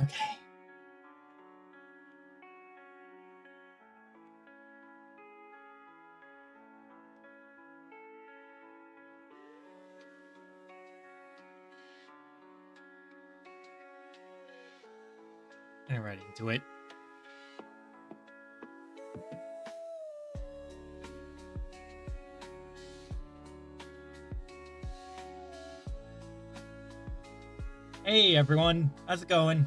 Okay. Getting right into it. Hey everyone, how's it going?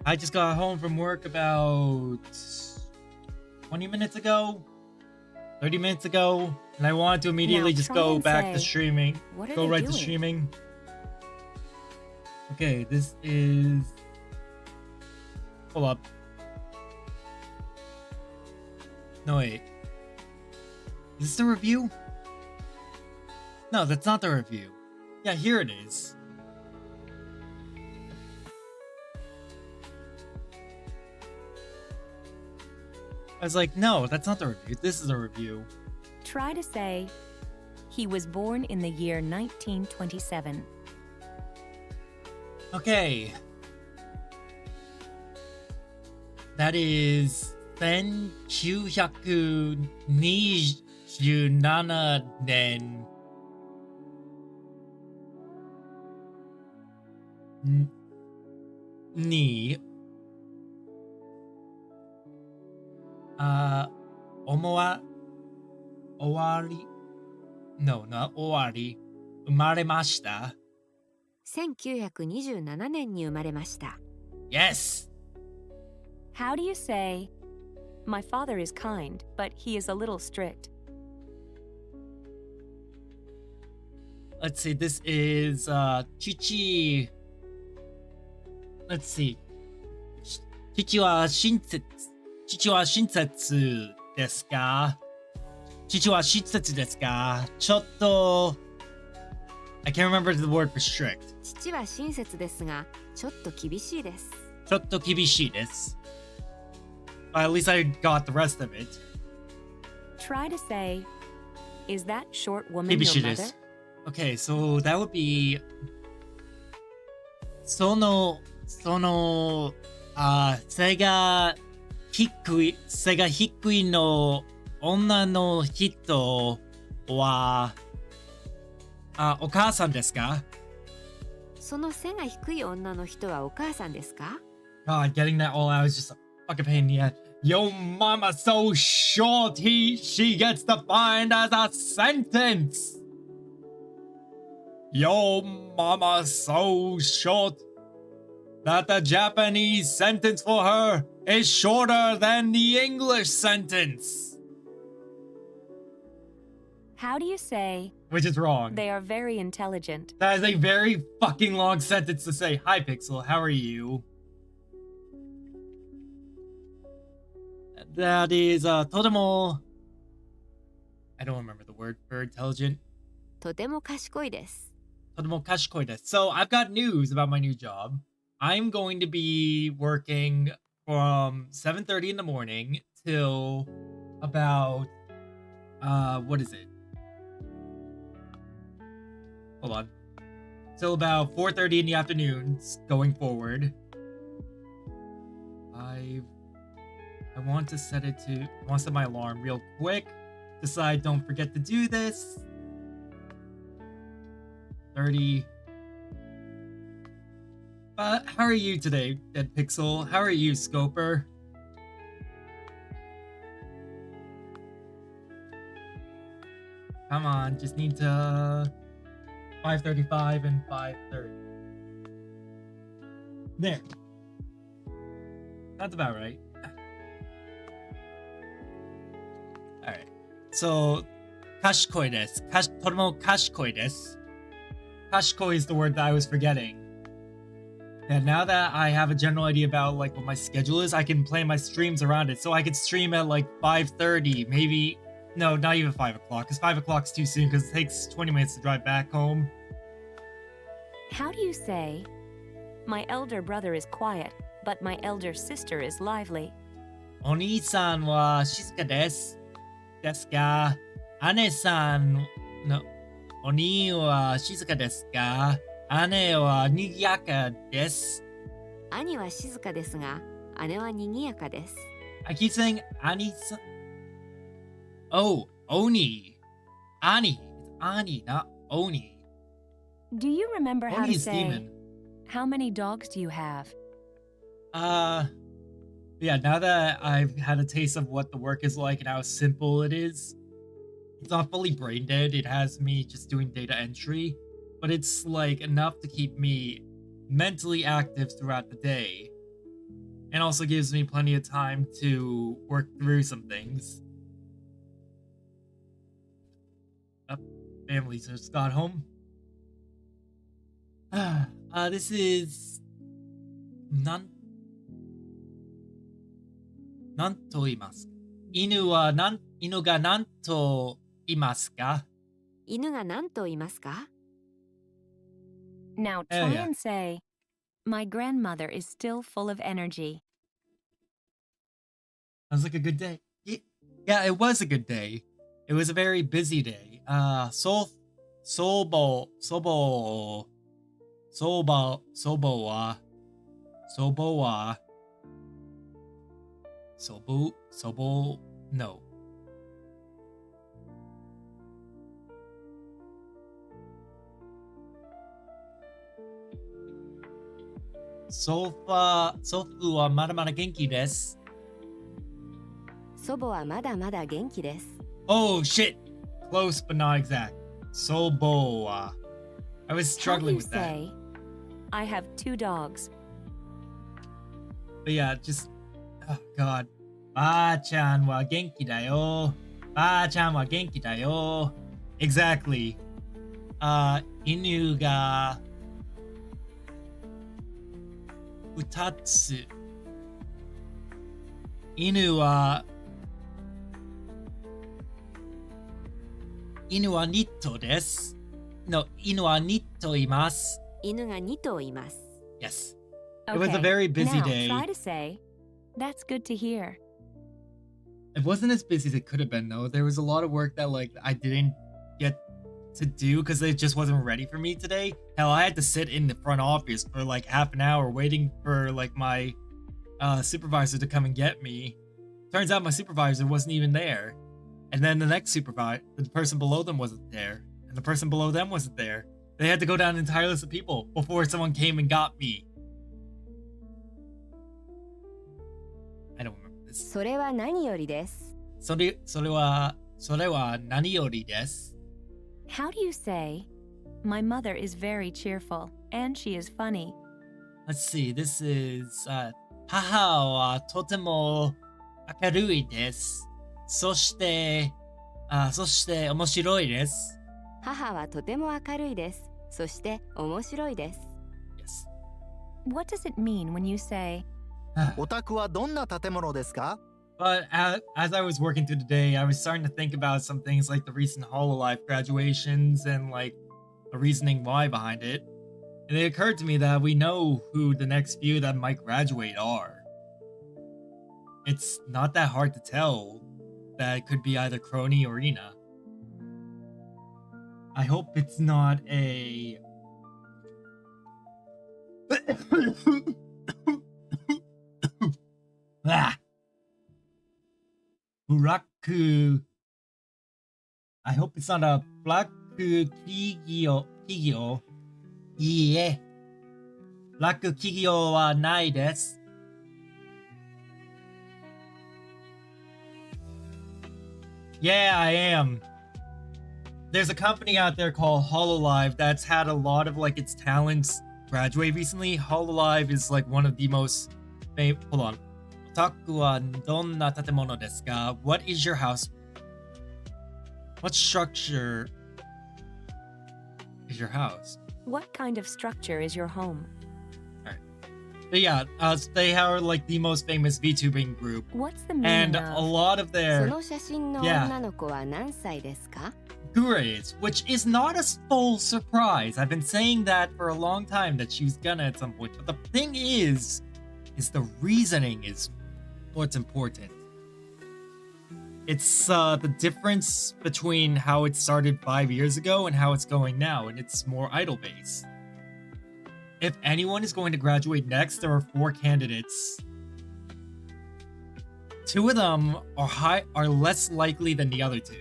I just got home from work about 20 minutes ago, 30 minutes ago, and I wanted to immediately just go back to streaming. Go right to streaming. Okay, this is... Hold up. No, wait. Is this the review? No, that's not the review. Yeah, here it is. I was like, no, that's not the review. This is a review. Try to say, he was born in the year 1927. Okay. That is 1927年に終わり No, not 終わり生まれました。1927年に生まれました。Yes! How do you say, my father is kind, but he is a little strict? Let's see, this is, Chichi... Let's see. 父は親切ですか？父は親切ですか？ちょっと... I can't remember the word for strict. 父は親切ですが、ちょっと厳しいです。ちょっと厳しいです。At least I got the rest of it. Try to say, is that short woman 厳 your しいで mother? す。Okay, so that would be... その、背が低いの女の人は、お母さんですか？その背が低い女の人はお母さんですか？ God, getting that all out is just a fucking pain in the ass. Yo mama so short, she gets defined as a sentence. Yo mama so short that the Japanese sentence for her is shorter than the English sentence. How do you say, Which is wrong. they are very intelligent? That is a very fucking long sentence to say. Hi Pixel, how are you? That is, とても... I don't remember the word for intelligent. とても賢いです。とても賢いです. So I've got news about my new job. I'm going to be working from 7:30 in the morning till about, what is it? Hold on. Till about 4:30 in the afternoons going forward. I want to set it to... I want to set my alarm real quick. Decide don't forget to do this. 30. How are you today, Dead Pixel? How are you, Scoper? Come on, just need to... 5:35 and 5:30. There. That's about right. Alright. So, 賢いです。とても賢いです。Kashkoi is the word that I was forgetting. And now that I have a general idea about like what my schedule is, I can plan my streams around it. So I could stream at like 5:30, maybe... No, not even 5 o'clock, because 5 o'clock's too soon because it takes 20 minutes to drive back home. How do you say, my elder brother is quiet, but my elder sister is lively? お兄さんは静かです。ですが、姉さんの鬼は静かですか？姉は賑やかです。兄は静かですが、姉は賑やかです。I keep saying Ani. Oh, Oni. Ani. It's Ani, not Oni. Do you remember how Oni to is say, demon. how many dogs do you have? Yeah, now that I've had a taste of what the work is like and how simple it is, it's not fully brain dead. It has me just doing data entry, but it's like enough to keep me mentally active throughout the day. And also gives me plenty of time to work through some things. Family just got home. This is... なんと言いますか？犬が何と言いますか？犬が何と言いますか? Now Oh, try yeah. and say, my grandmother is still full of energy. Sounds like a good day. Yeah, it was a good day. It was a very busy day. Sobo no. Sofu wa mada mada genki desu. 祖母はまだまだ元気です。 Oh shit! Close but not exact. Sobo wa. I was How do struggling you with that. say, I have 2 dogs? But yeah, just oh god. Ba-chan wa genki da yo. Ba-chan wa genki da yo. Exactly. Inu ga 2つ。犬はニットです。No, 犬はニットいます。犬が2頭います。 Yes. It was a very busy now day. Try to say, that's good to hear. It wasn't as busy as it could have been though. There was a lot of work that like I didn't get to do because it just wasn't ready for me today. Hell, I had to sit in the front office for like half an hour waiting for like my supervisor to come and get me. Turns out my supervisor wasn't even there. And then the next supervisor, the person below them wasn't there. And the person below them wasn't there. They had to go down an entire list of people before someone came and got me. I don't remember this. それは何よりです。それは何よりです。 How do you say, my mother is very cheerful and she is funny? Let's see, this is 母はとても明るいです。そして面白いです。母はとても明るいです。そして面白いです。 Yes. What does it mean when you say, お宅はどんな建物ですか? But as I was working through the day, I was starting to think about some things like the recent Hololive graduations and like the reasoning why behind it. And it occurred to me that we know who the next few that might graduate are. It's not that hard to tell that it could be either Crony or Ina. I hope it's not a... ah! Buraku. I hope it's not a Black Kigyo. Iie. Black Kigyo wa nai desu. Yeah, I am. There's a company out there called Hololive that's had a lot of like its talents graduate recently. Hololive is like one of the most famous. Hold on. Otaku wa donna tatemono desu ka? What is your house? What structure is your house? what kind of structure is your home? But yeah, they are like the most famous VTubing group. What's the meaning And of a lot of そ their の写真の Yeah. 女の子は何歳ですか? gurus, which is not a full surprise. I've been saying that for a long time that she was gonna at some point. But the thing is the reasoning is what's important. It's the difference between how it started 5 years ago and how it's going now, and it's more idol based. If anyone is going to graduate next, there are 4 candidates. 2 of them are less likely than the other 2.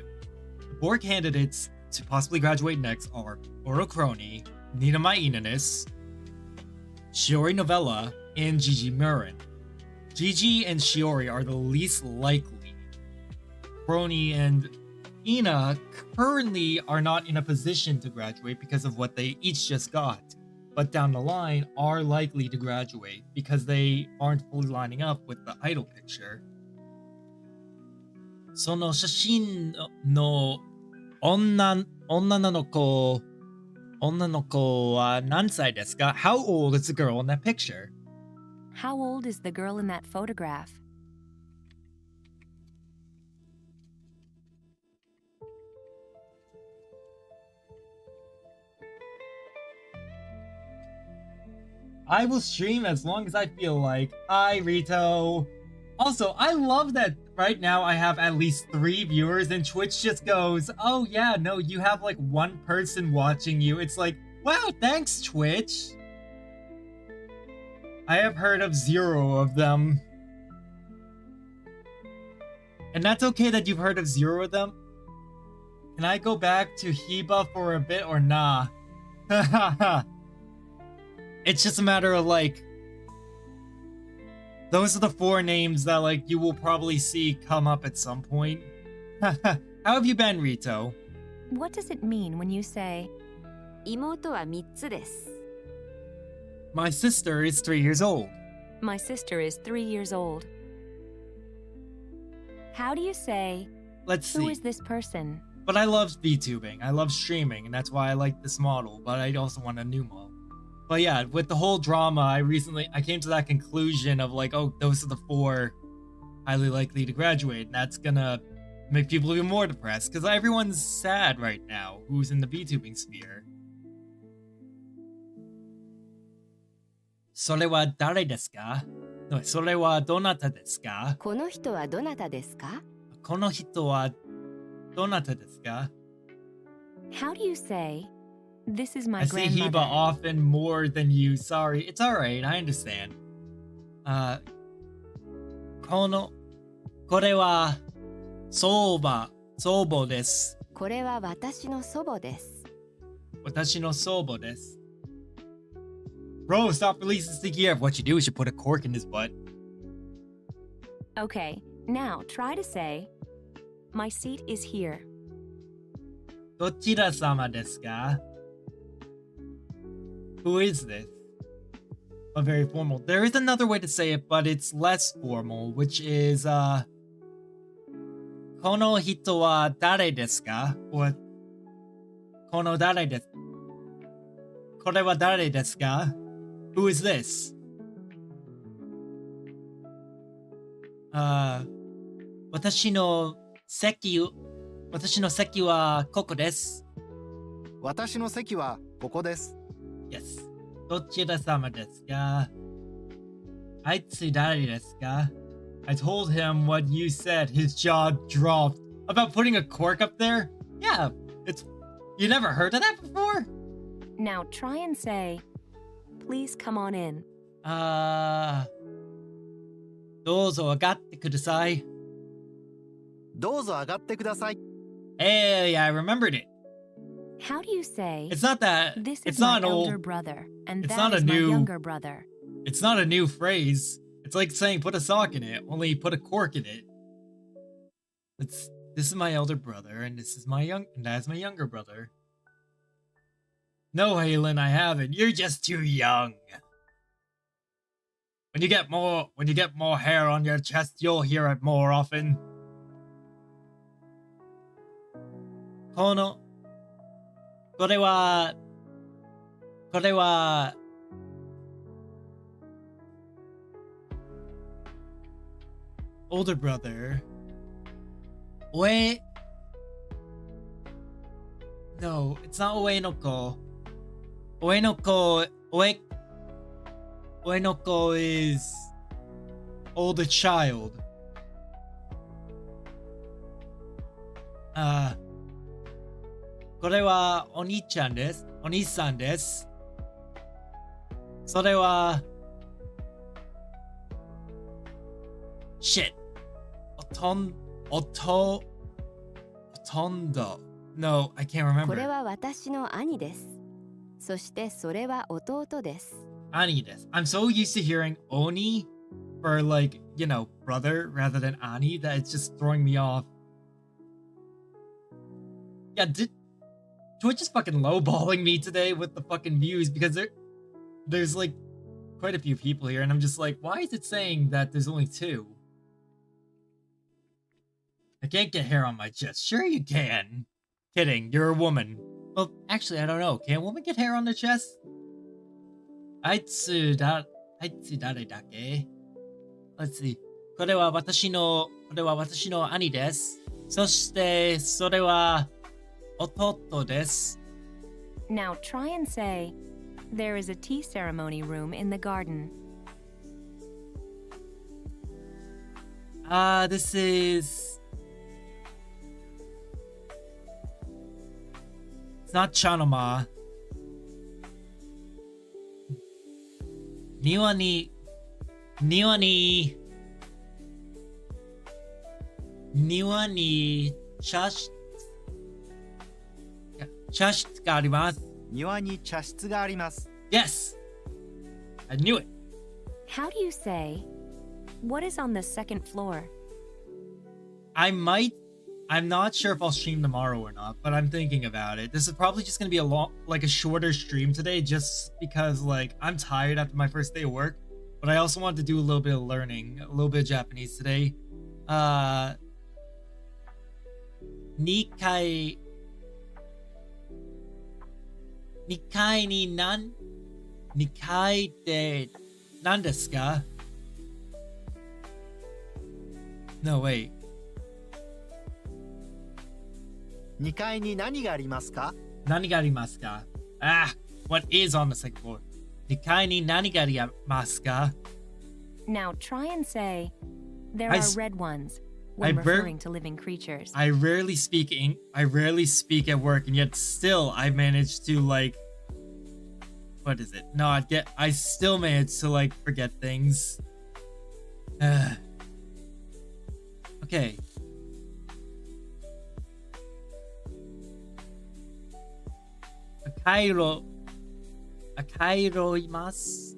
The 4 candidates to possibly graduate next are Orochrony, Ninamai Inanis, Shiori Novella, and Gigi Murin. Gigi and Shiori are the least likely. Crony and Ina currently are not in a position to graduate because of what they each just got, but down the line are likely to graduate because they aren't fully lining up with the idol picture. その写真の女の子は何歳ですか? How old is the girl in that picture? How old is the girl in that photograph? I will stream as long as I feel like. Hi, Rito. Also, I love that right now I have at least 3 viewers and Twitch just goes, oh yeah, no, you have like 1 person watching you. It's like, wow, thanks, Twitch. I have heard of 0 of them. And that's okay that you've heard of 0 of them. Can I go back to Hiba for a bit or nah? It's just a matter of like, those are the 4 names that like you will probably see come up at some point. How have you been, Rito? What does it mean when you say, 妹は3つです。 My sister is 3 years old. my sister is 3 years old? How do you say, Let's who see. is this person? But I love VTubing. I love streaming, and that's why I like this model, but I also want a new model. But yeah, with the whole drama, I came to that conclusion of like, oh, those are the 4 highly likely to graduate, and that's gonna make people even more depressed, because everyone's sad right now who's in the VTubing sphere. それは誰ですか? No, それはどなたですか? この人はどなたですか? この人はどなたですか? How do you say, this is my I say grandmother? Hiba often more than you. Sorry. It's alright. I understand. これは祖母です。これは私の祖母です。私の祖母です。Bro, stop releasing sticky air. What you do is you put a cork in his butt. Okay, now try to say, my seat is here. どちら様ですか? Who is this? A very formal. There is another way to say it, but it's less formal, which is, この人は誰ですか? Or, この誰です。これは誰ですか? Who is this? 私の席はここです。私の席はここです。Yes. どちら様ですか? あいつ誰ですか? I told him what you said. His jaw dropped. About putting a cork up there? Yeah, you never heard of that before? Now try and say, please come on in. どうぞ上がってください。どうぞ上がってください。Hey, I remembered it. How do you say, It's not that. this It's is my not an elder old. brother, and it's that not a is my new- younger brother? It's not a new phrase. It's like saying put a sock in it, only put a cork in it. This is my elder brother, and that's my younger brother. No, Halen, I haven't. You're just too young. When you get more hair on your chest, you'll hear it more often. これは older brother. No, it's not Uenoko. Uenoko is older child. これはお兄ちゃんです。お兄さんです。それは shit. おとんど No, I can't これ remember. は私の兄です。そしてそれは弟です。Ani です。I'm so used to hearing Oni for like, you know, brother rather than Ani that it's just throwing me off. Yeah, Twitch is fucking lowballing me today with the fucking views because there's like quite a few people here and I'm just like, why is it saying that there's only 2? I can't get hair on my chest. Sure you can. Kidding, you're a woman. Well, actually, I don't know. Can a woman get hair on their chest? あいつ誰だっけ? Let's see. これは私の兄です。そしてそれは弟です。 Now try and say, there is a tea ceremony room in the garden. This is... It's not Chanoma. 庭に茶室があります。庭に茶室があります。 Yes! I knew it! How do you say, what is on the second floor? I'm not sure if I'll stream tomorrow or not, but I'm thinking about it. This is probably just gonna be a shorter stream today just because like I'm tired after my first day of work, but I also want to do a little bit of learning, a little bit of Japanese today. 2階って何ですか? No, wait. 2階に何がありますか? 何がありますか? What is on the second floor? 2階に何がありますか? Now try and say, there I are s- red ones I when ver- referring to living creatures. I rarely speak at work, and yet still I manage to like, what is it? No, I still manage to like forget things. Okay. Akairo imasu?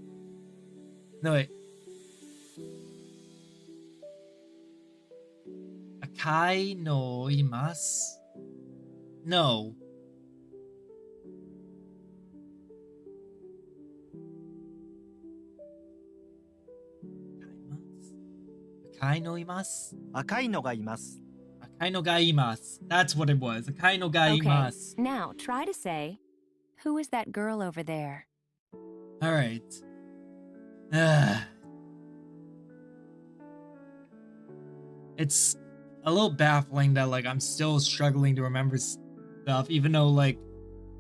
No, wait. Akai no imasu? No. Akai no imasu? 赤いのがいます。 Akai no ga imasu. That's what it was. Akai no ga Okay, imasu. now try to say, who is that girl over there? Alright. It's a little baffling that like I'm still struggling to remember stuff, even though like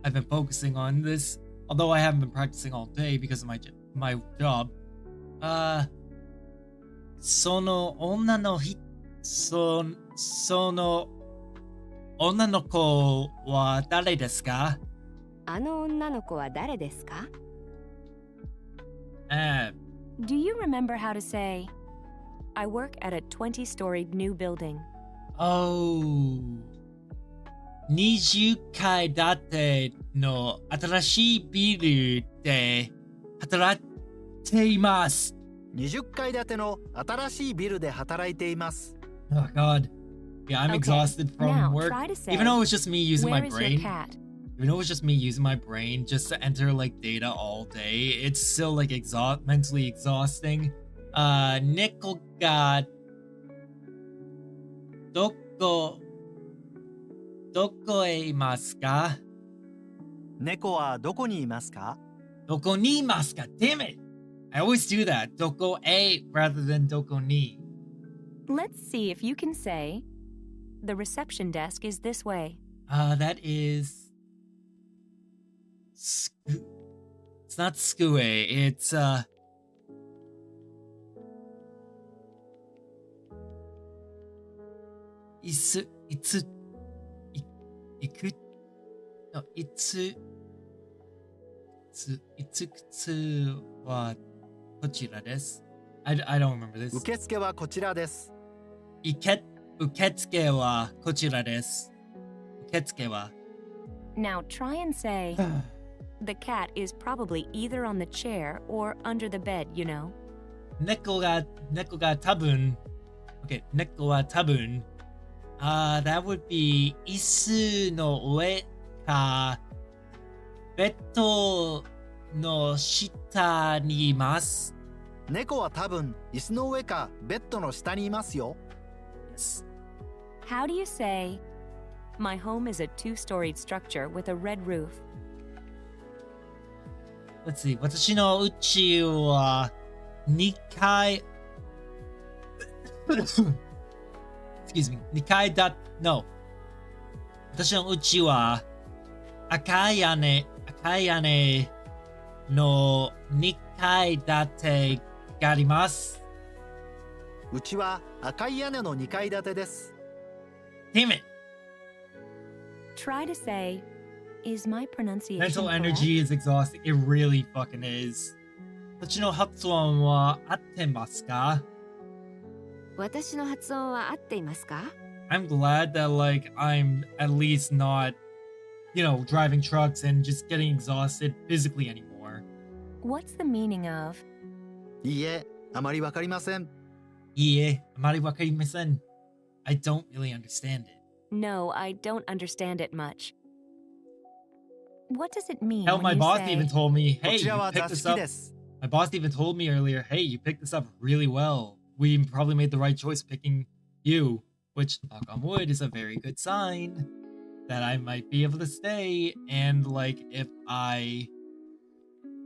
I've been focusing on this. Although I haven't been practicing all day because of my job. その女の子は誰ですか? あの女の子は誰ですか? Do you remember how to say, I work at a 20-storied new building? Oh. 20階建ての新しいビルで働いています。20階建ての新しいビルで働いています。 Oh god. Yeah, I'm Okay, exhausted from now work. try to say, Even though it was just me using my where is your brain. cat? Even though it was just me using my brain just to enter like data all day, it's still like mentally exhausting. 猫がどこへいますか? 猫はどこにいますか? どこにいますか? Damn it! I always do that. どこへ rather than どこに. Let's see if you can say, the reception desk is this way. That is... It's not skue. It's, 行く、no, いつくつはこちらです。I don't remember this. 受付はこちらです。受付はこちらです。受付は Now try and say, the cat is probably either on the chair or under the bed, you know? 猫が多分 Okay, 猫は多分 that would be 椅子の上かベッドの下にいます。猫は多分椅子の上かベッドの下にいますよ。Yes. How do you say, my home is a two-storied structure with a red roof? Let's see. 私の家は2階 Excuse me. 2階だ No. 私の家は赤い屋根の2階建てがあります。うちは赤い屋根の2階建てです。Damn it. Try to say, is my pronunciation Mental correct? energy is exhausting. It really fucking is. 私の発音は合ってますか？私の発音は合っていますか？ I'm glad that like I'm at least not, driving trucks and just getting exhausted physically anymore. What's the meaning of, いいえ、あまりわかりません。いいえ、あまりわかりません。I don't really understand it. no, I don't understand it much? What does it mean Hell, when my you boss say, even told me, こ hey, ちら you は picked 座 this 敷 up. です。My boss even told me earlier, hey, you picked this up really well. We probably made the right choice picking you, which, knock on wood, is a very good sign that I might be able to stay. And, like, if I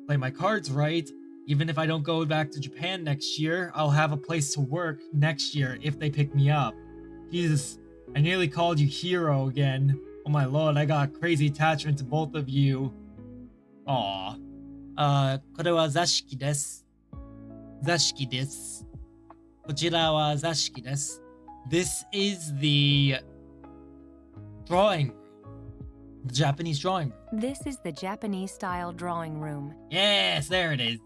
play my cards right, even if I don't go back to Japan next year, I'll have a place to work next year if they pick me up. Jesus, I nearly called you hero again. Oh my lord, I got a crazy attachment to both of you. Aw. これは座敷です。座敷です。こちらは座敷です。This is the drawing room. The Japanese drawing room. this is the Japanese-style drawing room? Yes, there it is.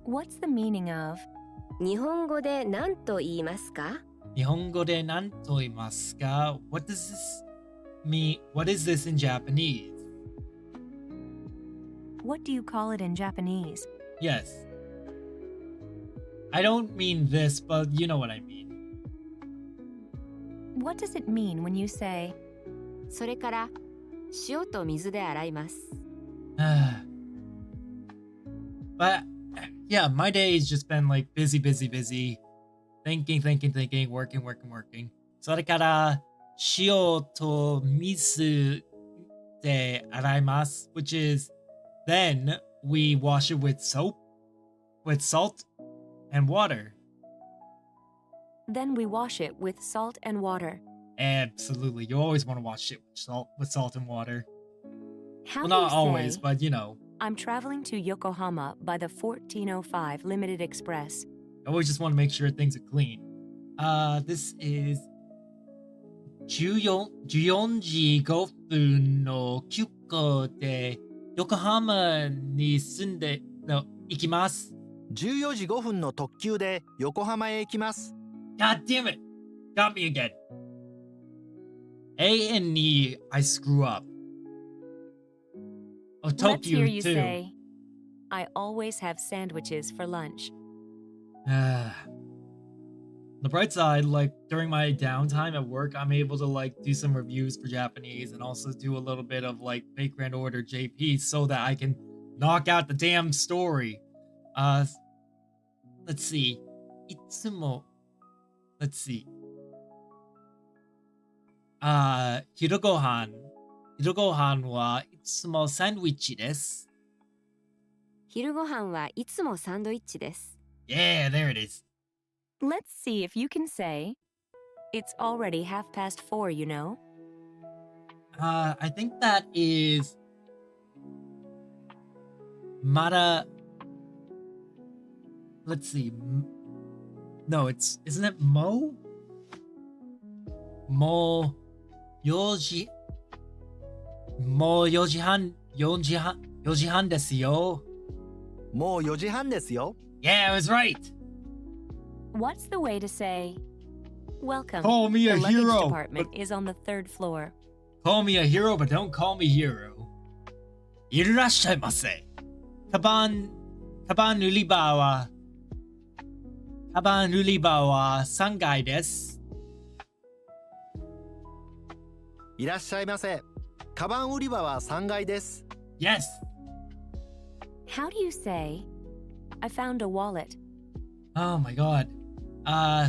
What's the meaning of, 日本語で何と言いますか？日本語で何と言いますか? What does this mean? What is this in Japanese? what do you call it in Japanese? Yes. I don't mean this, but you know what I mean. What does it mean when you say, それから塩と水で洗います。 But yeah, my day has just been like busy. Thinking, working. それから塩と水で洗います which is then we wash it with soap, with salt and water. then we wash it with salt and water? Absolutely. You always want to wash it with salt and water. How Well, do you not say, always, but I'm traveling to Yokohama by the 1405 Limited Express? I always just want to make sure things are clean. This is 14時5分の急行で横浜に住んでの行きます。14時5分の特急で横浜へ行きます。God damn it! Got me again. A and E, I screw up. Oh, Let's Tokyo hear you too. say, I always have sandwiches for lunch. The bright side, like during my downtime at work, I'm able to like do some reviews for Japanese and also do a little bit of like Fake Grand Order JP so that I can knock out the damn story. Let's see. Let's see. 昼ご飯はいつもサンドイッチです。昼ご飯はいつもサンドイッチです。 Yeah, there it is. Let's see if you can say, it's already 4:30, you know? I think that is Mara. Let's see. No, isn't it Mo? Mo Yoji. もう4時半、4時半、4時半ですよ。もう4時半ですよ。 Yeah, I was right. What's the way to say, Welcome. Call me a the luggage hero. department is on the third floor. Call me a hero, but don't call me hero. いらっしゃいませ。カバン売り場は3階です。いらっしゃいませ。カバン売り場は3階です。 Yes. How do you say, I found a wallet? Oh my god.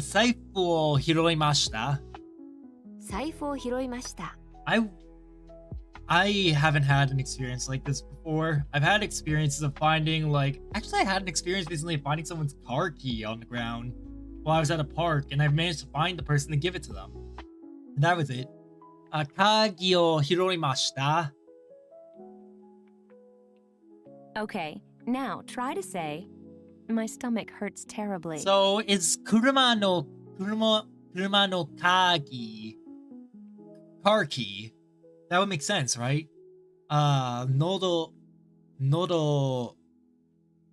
財布を拾いました。財布を拾いました。I haven't had an experience like this before. I've had experiences of finding actually I had an experience recently of finding someone's car key on the ground while I was at a park, and I've managed to find the person to give it to them. And that was it. 鍵を拾いました。 Okay, now try to say, my stomach hurts terribly. So it's 車の鍵 car key. That would make sense, right? 喉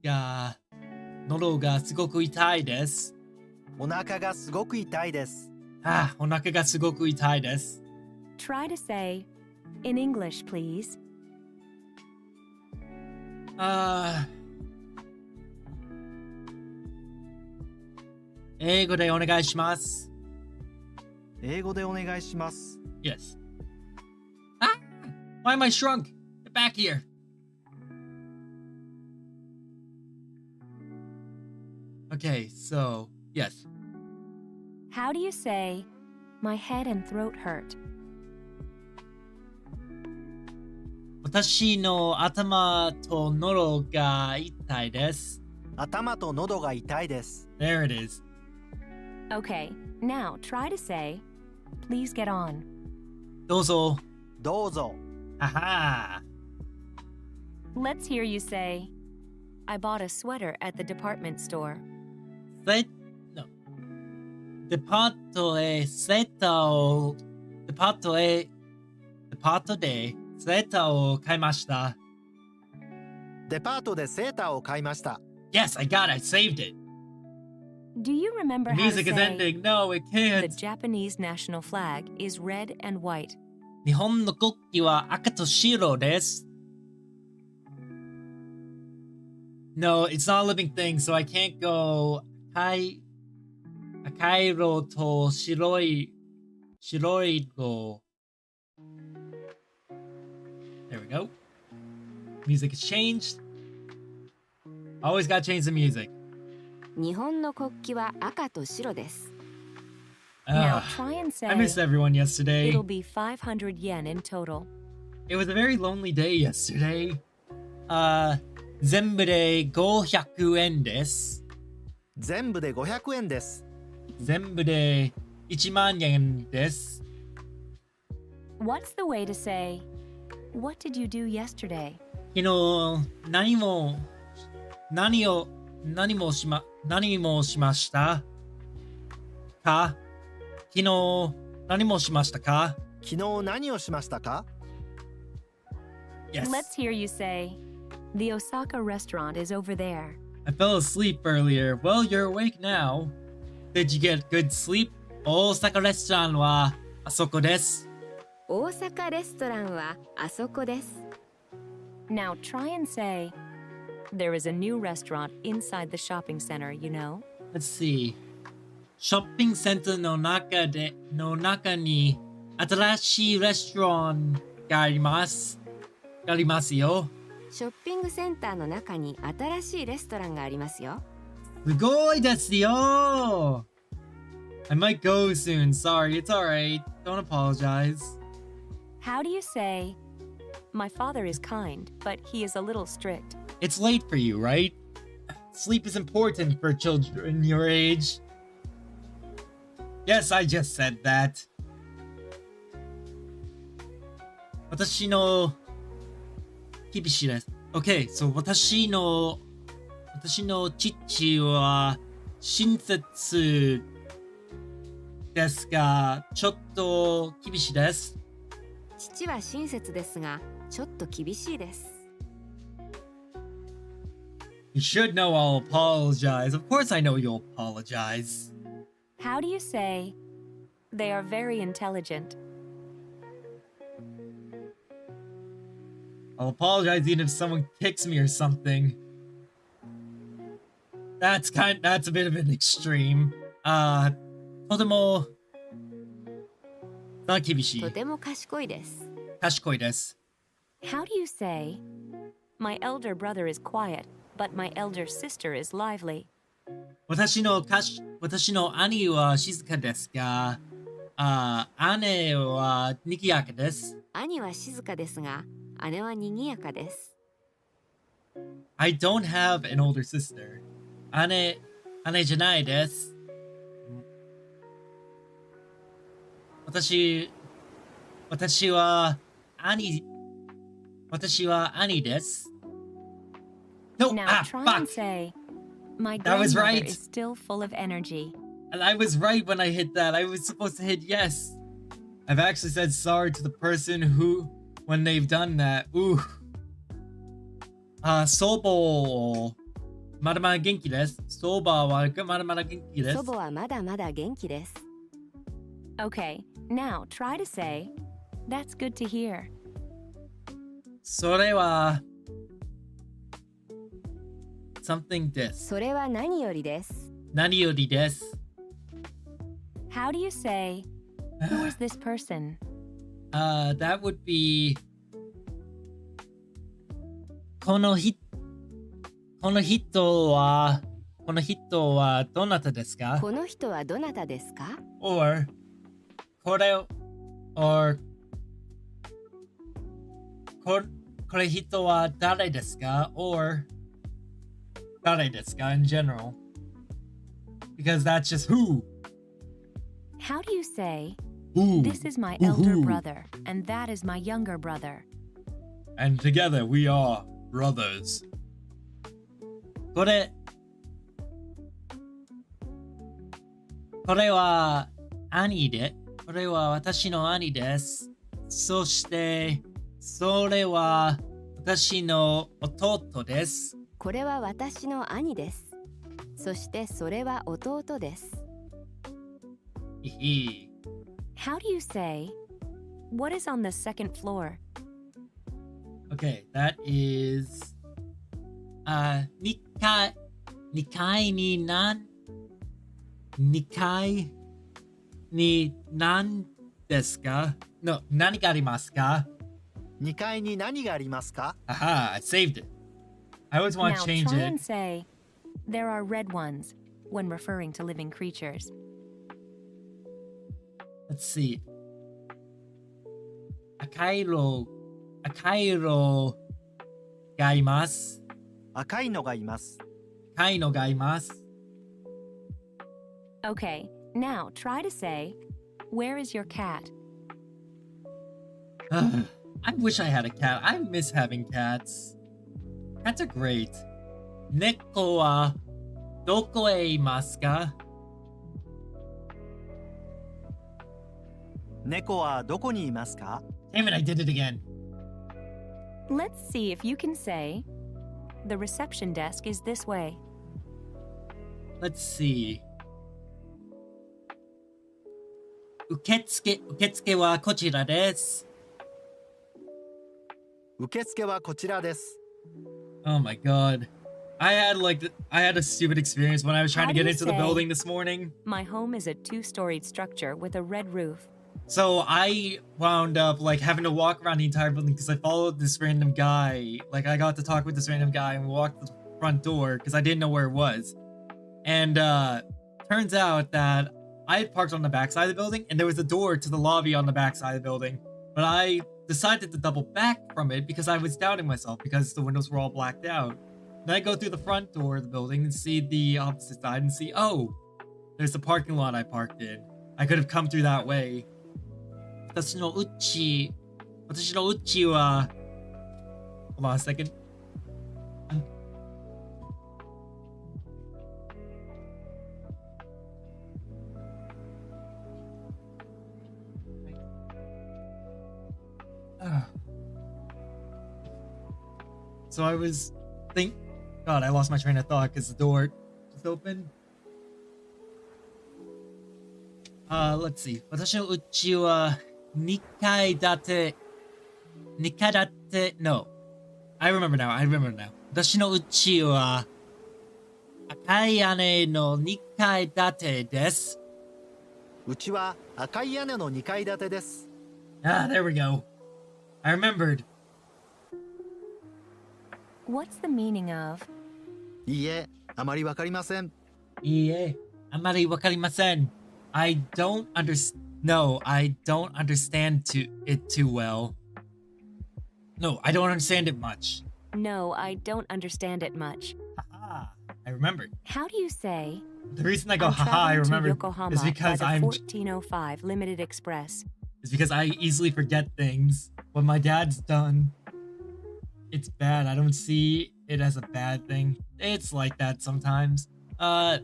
がすごく痛いです。お腹がすごく痛いです。お腹がすごく痛いです。 Try to say, in English, please. 英語でお願いします。英語でお願いします。 Yes. Why am I shrunk? Get back here. Okay, so, yes. How do you say, my head and throat hurt? 私の頭と喉が痛いです。頭と喉が痛いです。 There it is. Okay, now try to say, please get on. どうぞ。どうぞ。 Haha. Let's hear you say, I bought a sweater at the department store. No. デパートでセーターを買いました。デパートでセーターを買いました。 Yes, I got it. I saved it. Do you remember The how to music is say, ending. No, it the can't. Japanese national flag is red and white? 日本の国旗は赤と白です。No, it's not a living thing, so I can't go 赤色と白い色。There we go. Music has changed. Always gotta change the music. 日本の国旗は赤と白です。Now Ugh. try and say, I missed everyone yesterday. it'll be 500 yen in total. It was a very lonely day yesterday. 全部で500円です。全部で500円です。全部で1万円です。 What's the way to say, what did you do yesterday? 昨日何もしましたか？昨日何もしましたか？ 昨日何をしましたか？ Yes. Let's hear you say, the Osaka restaurant is over there. I fell asleep earlier. Well, you're awake now. Did you get good sleep? 大阪レストランはあそこです。大阪レストランはあそこです。 Now try and say, there is a new restaurant inside the shopping center, you know? Let's see. ショッピングセンターの中に新しいレストランがありますよ。ショッピングセンターの中に新しいレストランがありますよ。すごいですよ。I might go soon. Sorry, it's alright. Don't apologize. How do you say, my father is kind, but he is a little strict? It's late for you, right? Sleep is important for children your age. Yes, I just said that. 私の厳しいです。Okay, so 私の父は親切ですが、ちょっと厳しいです。父ちは親切ですが、ちょっと厳しいです。You should know I'll apologize. Of course I know you'll apologize. How do you say, they are very intelligent? I'll apologize even if someone kicks me or something. That's a bit of an extreme. とても厳しい。とても賢いです。賢いです。How do you say, my elder brother is quiet, but my elder sister is lively? 私の兄は静かですが、姉は賑やかです。兄は静かですが、姉は賑やかです。I don't have an older sister. 姉じゃないです。私は兄です。No, Now try fuck. and say, my That was grandmother right. is still full of energy. And I was right when I hit that. I was supposed to hit yes. I've actually said sorry to the person who, when they've done that. Ooh. 祖母まだまだ元気です。祖母はまだまだ元気です。祖母はまだまだ元気です。Okay, now try to say, that's good to hear. それは something です。それは何よりです。何よりです。How do you say, who is this person? That would be この人はどなたですか？この人はどなたですか？ or これ人は誰ですか？ or 誰ですか in general. Because that's just who. How do you say, Who. this is my elder brother, and that is my younger brother? And together we are brothers. これはこれは私の兄です。そしてそれは私の弟です。これは私の兄です。そしてそれは弟です。How do you say, what is on the second floor? Okay, that is 2階に何ですか？ No, 何がありますか？ 2階に何がありますか？ Aha, I saved it. I always want Now to change try it. and say, there are red ones, when referring to living creatures. Let's see. 赤色がいます。赤いのがいます。赤いのがいます。Okay, now try to say, where is your cat? I wish I had a cat. I miss having cats. Cats are great. 猫はどこへいますか？猫はどこにいますか？ Damn it, I did it again. Let's see if you can say, the reception desk is this way. Let's see. 受付はこちらです。受付はこちらです。Oh my god. I had a stupid experience when I was trying How to do get you into the say- building this morning. My home is a two-storied structure with a red roof. So I wound up having to walk around the entire building because I followed this random guy. I got to talk with this random guy and we walked to the front door because I didn't know where it was. And turns out that I had parked on the backside of the building and there was a door to the lobby on the backside of the building. But I decided to double back from it because I was doubting myself because the windows were all blacked out. Then I go through the front door of the building and see the opposite side and see, oh, there's the parking lot I parked in. I could have come through that way. 私のうちは Hold on a second. So I was God, I lost my train of thought because the door just opened. Let's see. 私の家は2階建て No. I remember now. 私の家は赤い屋根の2階建てです。うちは赤い屋根の2階建てです。Ah, there we go. I remembered. What's the meaning of? いいえ、あまりわかりません。いいえ、あまりわかりません。I don't understand it too well. No, I don't understand it much. No, I don't understand it much. Haha, I remembered. How do you say? The reason I go I'm haha, I traveling to remembered Yokohama is because by the I'm 1405 Limited Express. is because I easily forget things. When my dad's done, it's bad. I don't see it as a bad thing. It's like that sometimes. 4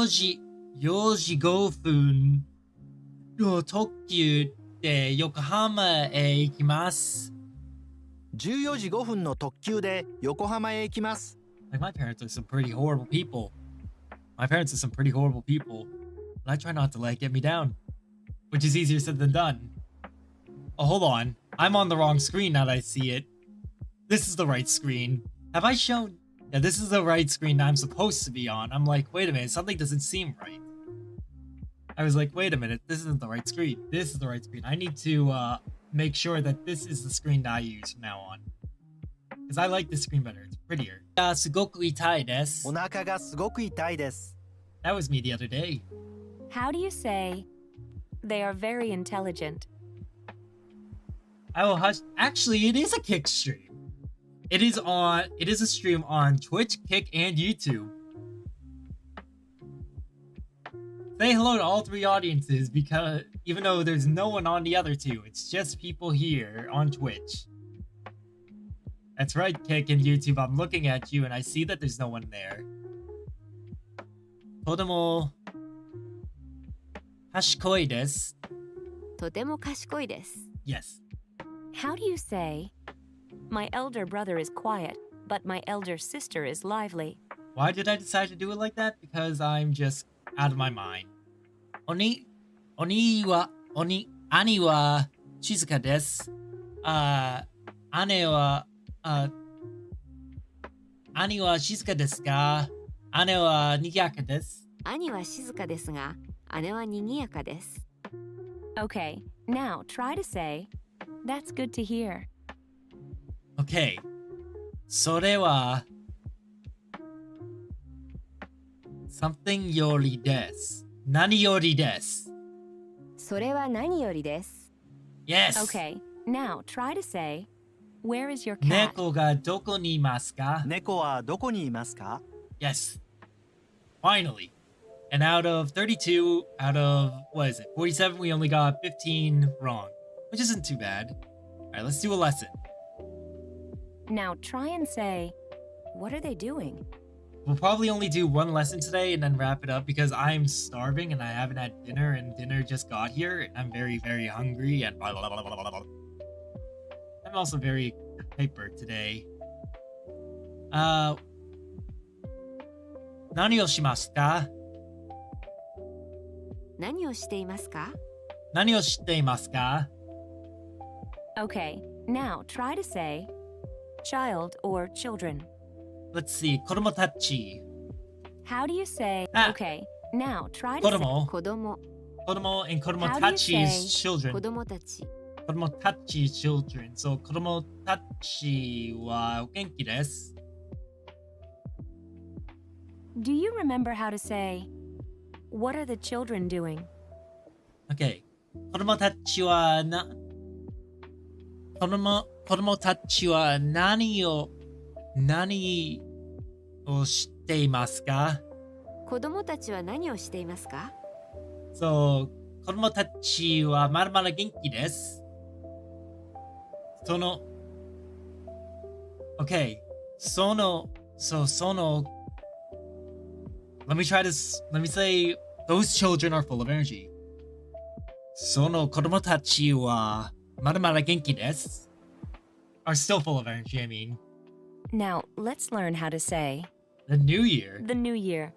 時5分の特急で横浜へ行きます。14時5分の特急で横浜へ行きます。Like my parents are some pretty horrible people. But I try not to let it get me down. Which is easier said than done. Oh, hold on. I'm on the wrong screen now that I see it. This is the right screen. Have I shown? Yeah, this is the right screen that I'm supposed to be on. I'm like, wait a minute, something doesn't seem right. I was like, wait a minute, this isn't the right screen. This is the right screen. I need to make sure that this is the screen that I use from now on. Because I like this screen better. It's prettier. すごく痛いです。お腹がすごく痛いです。That was me the other day. How do you say? They are very intelligent. I will hush. Actually, it is a Kick stream. It is a stream on Twitch, Kick, and YouTube. Say hello to all three audiences because even though there's no one on the other two, it's just people here on Twitch. That's right, Kick and YouTube. I'm looking at you and I see that there's no one there. とても賢いです。とても賢いです。Yes. How do you say? My elder brother is quiet, but my elder sister is lively. Why did I decide to do it like that? Because I'm just out of my mind. 兄は静かです。兄は静かですが、姉は賑やかです。兄は静かですが、姉は賑やかです。Okay, now try to say, that's good to hear. Okay. それは something よりです。何よりです。それは何よりです。Yes. Okay, now try to say, where is your cat? 猫がどこにいますか？猫はどこにいますか？ Yes. Finally. And out of 32, out of, what is it, 47, we only got 15 wrong. Which isn't too bad. Alright, let's do a lesson. Now try and say, what are they doing? We'll probably only do one lesson today and then wrap it up because I'm starving and I haven't had dinner and dinner just got here. I'm very, very hungry and blah, blah, blah, blah, blah, blah. I'm also very hyper today. 何をしますか？何をしていますか？何をしていますか？ Okay, now try to say, child or children. Let's see. 子供たち。 How do you say? Ah. Okay, now try to 子 say 供。子供。子供 and 子供 How do た you ち say is children. 子供たち。子供たち children. So 子供たちはお元気です。Do you remember how to say, what are the children doing? Okay. 子供たちは子供たちは何をしていますか？子供たちは何をしていますか？ So 子供たちはまだまだ元気です。Okay. let me say, those children are full of energy. その子供たちは Maramara genki desu are still full of energy, I mean. Now, let's learn how to say The New Year. the new year.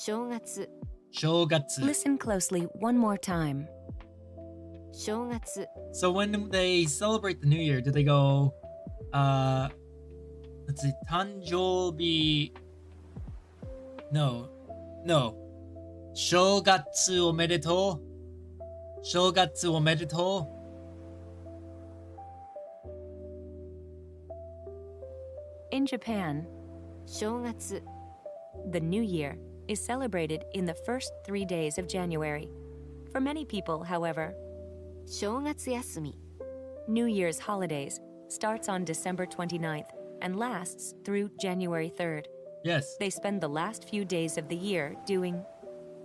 正月 Shogatsu. Listen closely one more time. 正月 So when they celebrate the New Year, do they go, let's see, Tanjobi? No. Shogatsu omedetou? Shogatsu omedetou? In Japan, 正月 the new year is celebrated in the first 3 days of January. For many people, however, 正月休み New Year's holidays starts on December 29th and lasts through January 3rd. Yes. They spend the last few days of the year doing,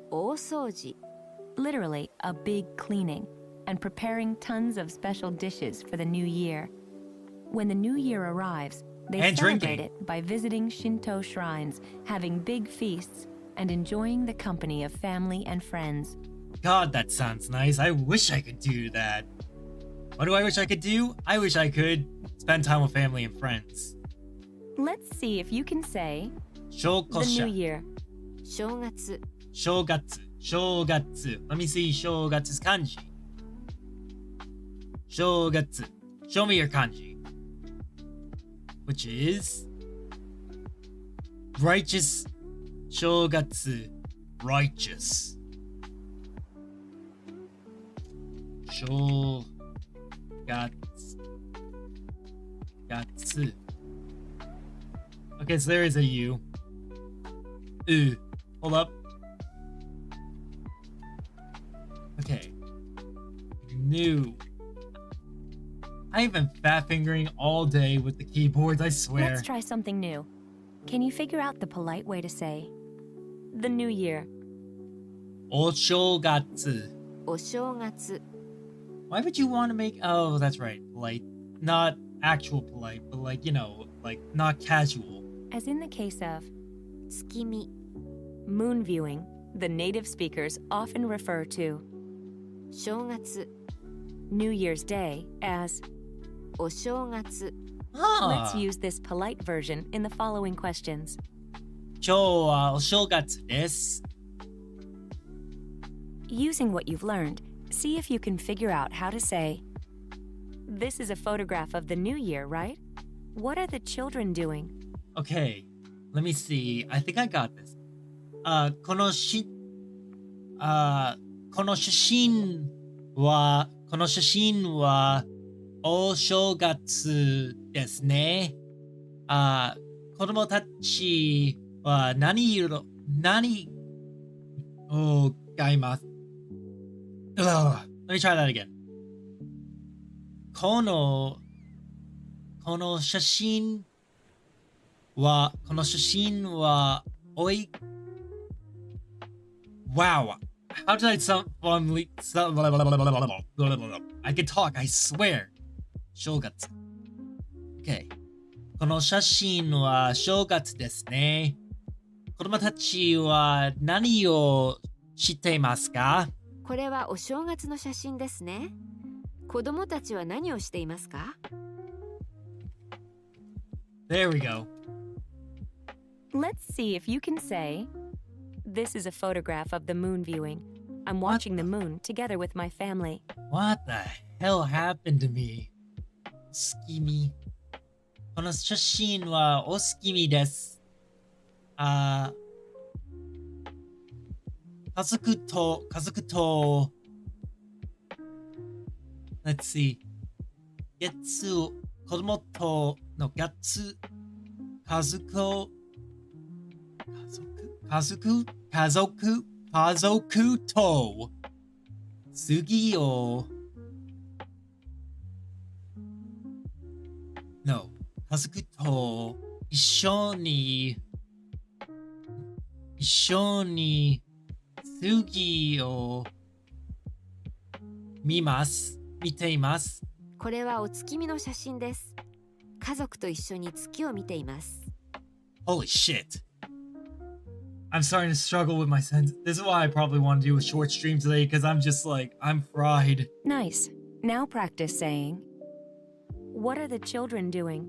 大掃除 literally, a big cleaning and preparing tons of special dishes for the new year. When the new year arrives, they And celebrate drinking. it by visiting Shinto shrines, having big feasts, and enjoying the company of family and friends. God, that sounds nice. I wish I could do that. What do I wish I could do? I wish I could spend time with family and friends. Let's see if you can say the new Shokosha. year. 正月 Shogatsu. Let me see Shogatsu's kanji. Shogatsu. Show me your kanji. Which is righteous. Shogatsu. Righteous. Gatsu. Okay, so there is a U. Hold up. Okay. New. I've been fat fingering all day with the keyboards, I swear. Let's try something new. Can you figure out the polite way to say the new year? Oshogatsu. お正月 Why would you want to make... Oh, that's right. Polite. Not actual polite, but like, you know, like not casual. As in the case of 月見 moon viewing, the native speakers often refer to 正月 New Year's Day as. お正月 Let's Huh. use this polite version in the following questions. 今日はお正月です。 Using what you've learned, see if you can figure out how to say, this is a photograph of the new year, right? What are the children doing? Okay, let me see. I think I got this. この写真はお正月ですね。子供たちは何を買います。Let me try that again. この写真はWow. How did I sound fondly? I can talk, I swear. 正月. Okay. この写真は正月ですね。子供たちは何をしていますか？これはお正月の写真ですね。子供たちは何をしていますか？ There we go. Let's see if you can say, this is a photograph of the moon viewing. I'm watching the moon together with my family. What the hell happened to me? 月見。この写真はお月見です。家族と、Let's see. 子供との家族と次をNo 家族と一緒に次を見ています。これはお月見の写真です。家族と一緒に月を見ています。 Holy shit. I'm starting to struggle with my sense. This is why I probably want to do a short stream today because I'm just like, I'm fried. Nice. Now practice saying, what are the children doing?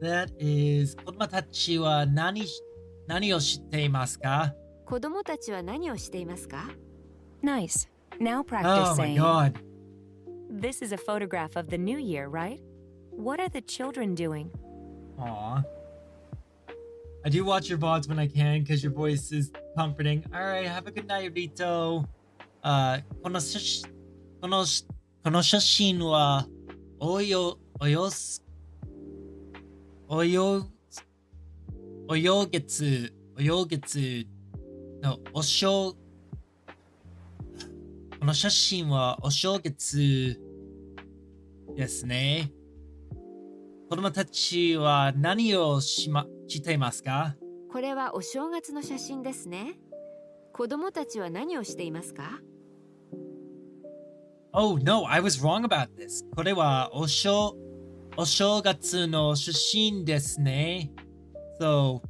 That is 子供たちは何をしていますか? 子供たちは何をしていますか？ Nice. Now practice Oh my saying, god. this is a photograph of the new year, right? What are the children doing? Aw. I do watch your VODs when I can because your voice is comforting. Alright, have a good night, Rito. この写真は泳月のこの写真はお正月ですね。子供たちは何をしていますか？これはお正月の写真ですね。子供たちは何をしていますか？ Oh no, I was wrong about this. これはお正月の写真ですね。So,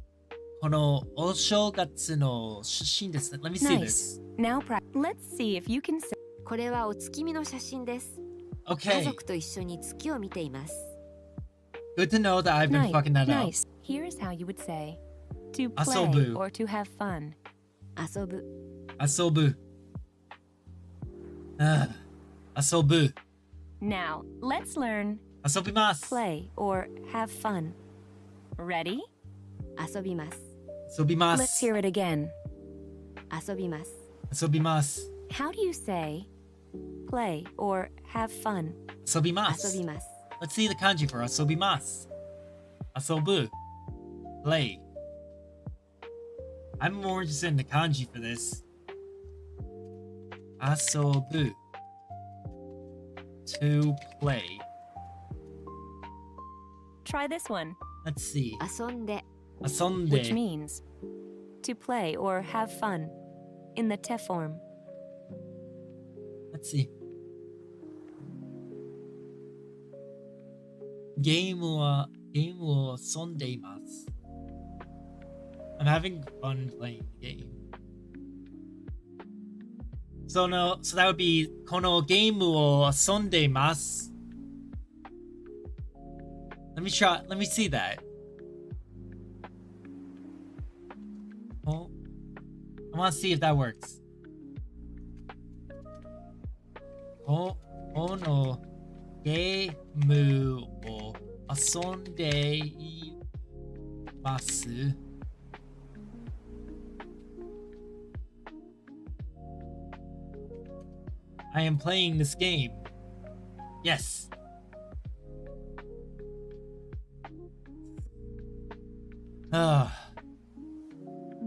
このお正月の写真ですね。Let me see Nice. this. Now let's see if you can say, これはお月見の写真です。家 Okay, 族と一緒に月を見ています。 good to know that I've been nice, fucking that up. nice. Here's how you would say, to play Asobu. or to have fun. 遊ぶ。 Asobu. Asobu. Now, let's learn Asobimasu. play or have fun. Ready? 遊びます。 Asobimasu. Let's hear it again. 遊びます。 Asobimasu. How do you say play or have fun? 遊び Asobimasu. ます。 Let's see the kanji for asobimasu. Asobu. Play. I'm more interested in the kanji for this. Asobu. To play. Try this one, Let's see. 遊んで。 Asonde. which means to play or have fun in the te form. Let's see. Game or sondeimasu. I'm having fun playing the game. So that would be このゲームを遊んでいます. Let me see that. Oh, I want to see if that works. このゲームを遊んでいます. I am playing this game. Yes.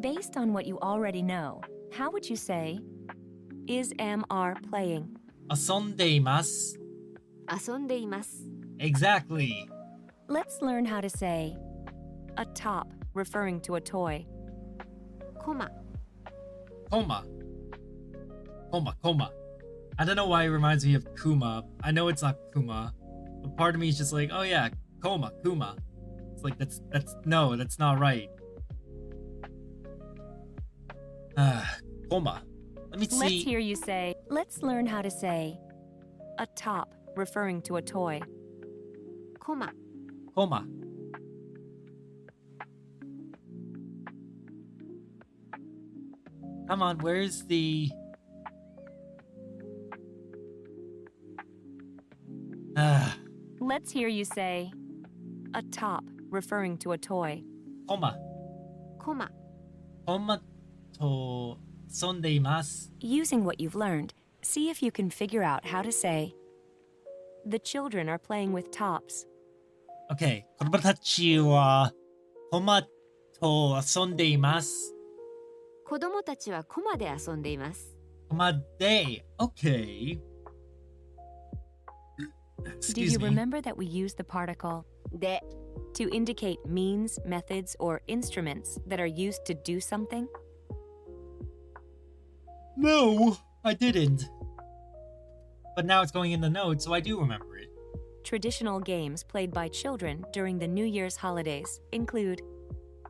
Based on what you already know, how would you say, is am are playing? 遊んでいます. 遊んでいます。 Exactly. Let's learn how to say a top, referring to a toy. コマ。 Koma. I don't know why it reminds me of Kuma. I know it's not Kuma, but part of me is just like, oh yeah, Kuma. It's like that's not right. Koma. Let me Let's see. hear you say, let's learn how to say a top, referring to a toy. コマ。 Koma. Come on, where's the... Let's hear you say a top, referring to a toy. Koma. コマ。 Koma to sondeimasu. Using what you've learned, see if you can figure out how to say, the children are playing with tops. Okay, 子供たちはコマと遊んでいます. 子供たちはコマで遊んでいます。コマで okay. Do Excuse you me. remember that we use the particle で、 to indicate means, methods, or instruments that are used to do something? No, I didn't. But now it's going in the notes, so I do remember it. Traditional games played by children during the New Year's holidays include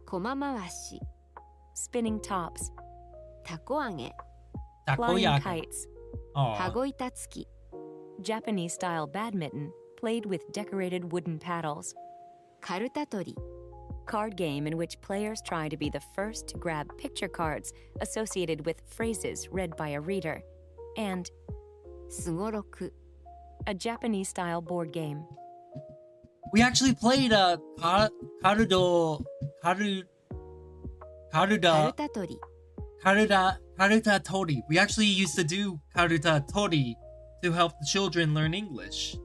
コマ回し。 spinning tops, たこ揚げ。 flying Takoyaki. kites, Aw. 羽子板つき。Japanese-style badminton played with decorated wooden paddles. カルタ取り Card game in which players try to be the first to grab picture cards associated with phrases read by a reader. And すごろく a Japanese-style board game. We actually played Karuda カルタ取り Karuta Tori. We actually used to do Karuta Tori to help the children learn English.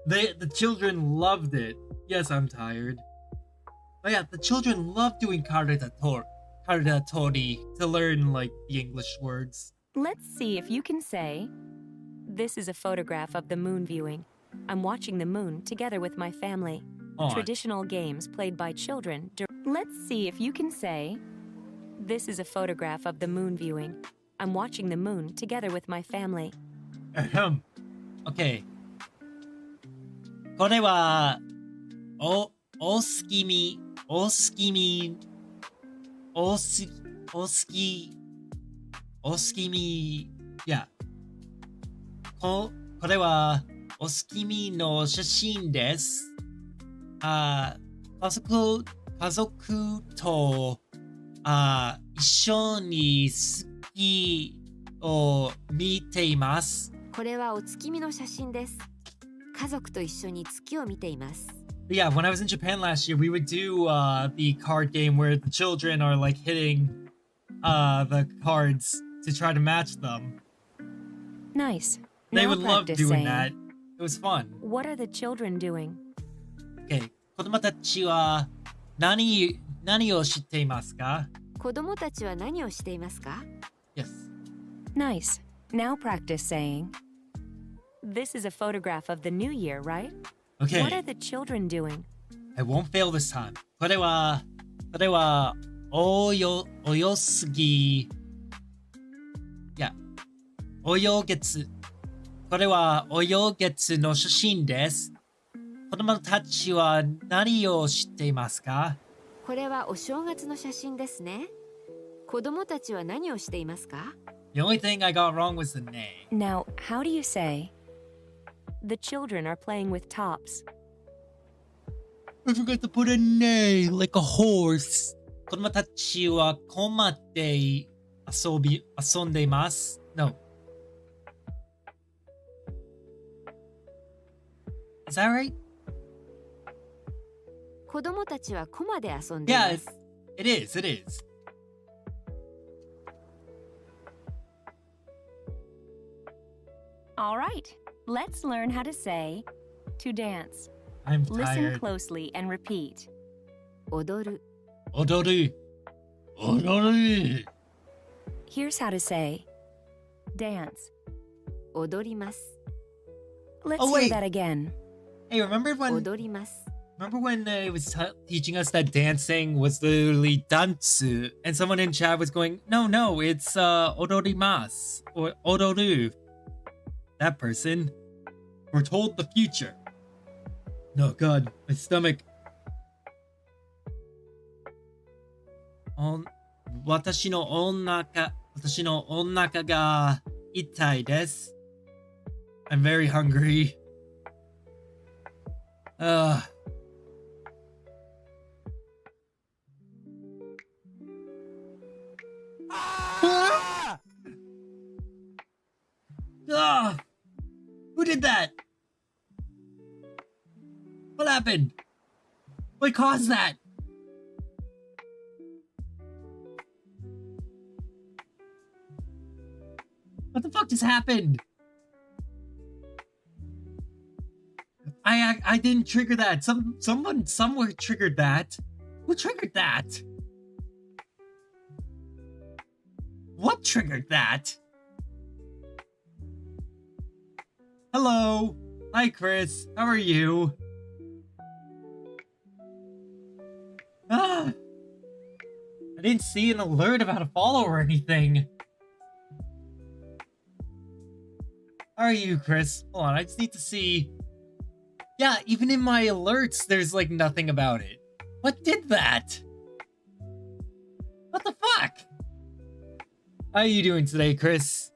The children loved it. Yes, I'm tired. But yeah, the children love doing Karuta Tori to learn like the English words. Let's see if you can say, this is a photograph of the moon viewing. I'm watching the moon together with my family. On. Traditional games played by children. Let's see if you can say, this is a photograph of the moon viewing. I'm watching the moon together with my family. Ahem. Okay. これは、おすきみ、yeah. これは、おすきみの写真です。家族と、一緒に月を見ています。これはお月見の写真です。家族と一緒に月を見ています。 But yeah, when I was in Japan last year, we would do the card game where the children are like hitting the cards to try to match them. Nice. They Now would love practice doing saying, that. It was fun. What are the children doing? Okay. 子供たちは何を知っていますか? 子供たちは何をしていますか Yes. Nice. Now practice saying, this is a photograph of the new year, right? Okay. What are the children doing? I won't fail this time. これはおよすぎ。Yeah. およ月。これはおよ月の写真です。子供たちは何を知っていますか? これはお正月の写真ですね。子供たちは何をしていますか The only thing I got wrong was the name. Now, how do you say, the children are playing with tops? I forgot to put a neigh like a horse. 子供たちは駒で遊んでいます。No. Is that right? 子供たちはコマで遊んでい Yeah, ます。 it is. It is. All right, let's learn how to say, to dance. I'm Listen tired. closely and repeat. 踊る、踊る。踊る。 Here's how to say, dance. 踊ります。 Let's Oh, hear wait. that again. Hey, remember when 踊ります。 it was teaching us that dancing was literally dansu, and someone in chat was going, no, it's odorimasu or odoru. That person foretold the future. No, God, my stomach. 私のお腹が痛いです。I'm very hungry. Who did that? What happened? What caused that? What the fuck just happened? I didn't trigger that. Someone somewhere triggered that. Who triggered that? What triggered that? Hello. Hi, Chris. How are you? I didn't see an alert about a follow or anything. How are you, Chris? Hold on, I just need to see. Yeah, even in my alerts, there's like nothing about it. What did that? What the fuck? How are you doing today, Chris?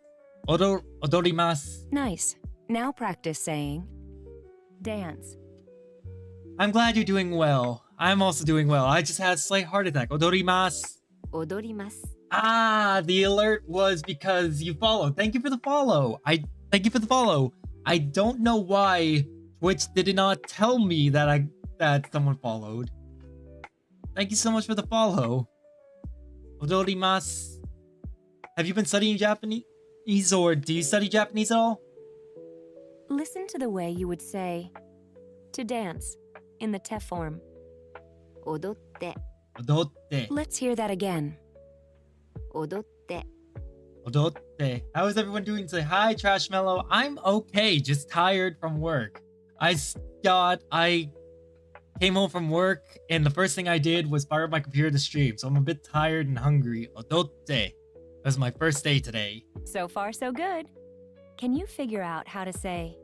Odorimasu. Nice. Now practice saying dance. I'm glad you're doing well. I'm also doing well. I just had a slight heart attack. Odorimasu. 踊ります。 Ah, the alert was because you followed. Thank you for the follow. Thank you for the follow. I don't know why Twitch did not tell me that someone followed. Thank you so much for the follow. Odorimasu. Have you been studying Japanese, or do you study Japanese at all? Listen to the way you would say to dance in the te form. 踊って、 Odotte. Let's hear that again. 踊って、 Odotte. How is everyone doing today? Hi, Trashmellow. I'm okay, just tired from work. I came home from work, and the first thing I did was fire up my computer to stream, so I'm a bit tired and hungry. Odotte. That was my first day today. So far, so good. Can you figure out how to say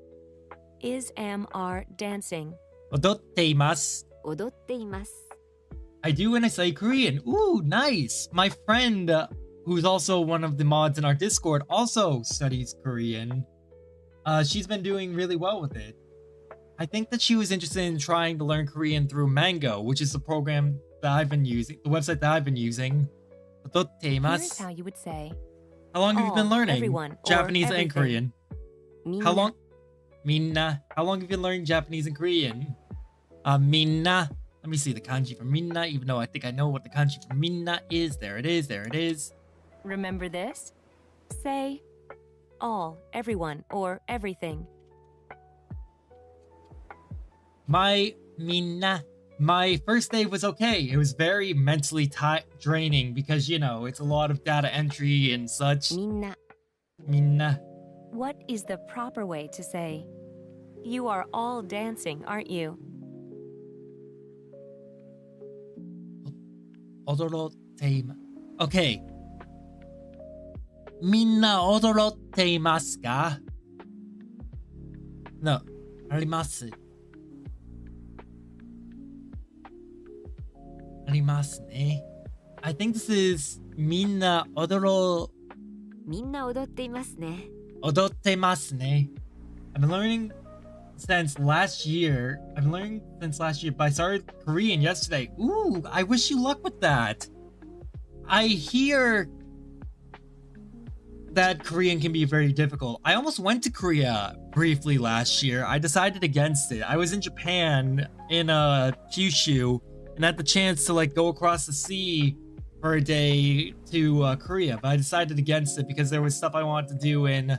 is, am, are dancing? Odotteimasu. 踊っています。 I do when I study Korean. Ooh, nice. My friend, who's also one of the mods in our Discord, also studies Korean. She's been doing really well with it. I think that she was interested in trying to learn Korean through Mango, which is the program that I've been using, the website that I've been using. Here's Odotteimasu. how you would say How long have you been all, learning everyone, or Japanese and everything. Korean? みんな How long? Minna. How long have you been learning Japanese and Korean? Minna. Let me see the kanji for minna, even though I think I know what the kanji for minna is. There it is. There it is. Remember this? Say all, everyone, or everything. My first day was okay. It was very mentally draining because, you know, it's a lot of data entry and such. みんな、 Minna. What is the proper way to say you are all dancing, aren't you? Odorotteimasu. Okay. Minna odorotteimasu ka? No. Arimasu. Arimasu ne. I think this is minna みんな踊っていますね。 odotteimasu ne. I've been learning since last year. But I started Korean yesterday. Ooh, I wish you luck with that. I hear that Korean can be very difficult. I almost went to Korea briefly last year. I decided against it. I was in Japan in Kyushu and had the chance to like go across the sea for a day to Korea, but I decided against it because there was stuff I wanted to do in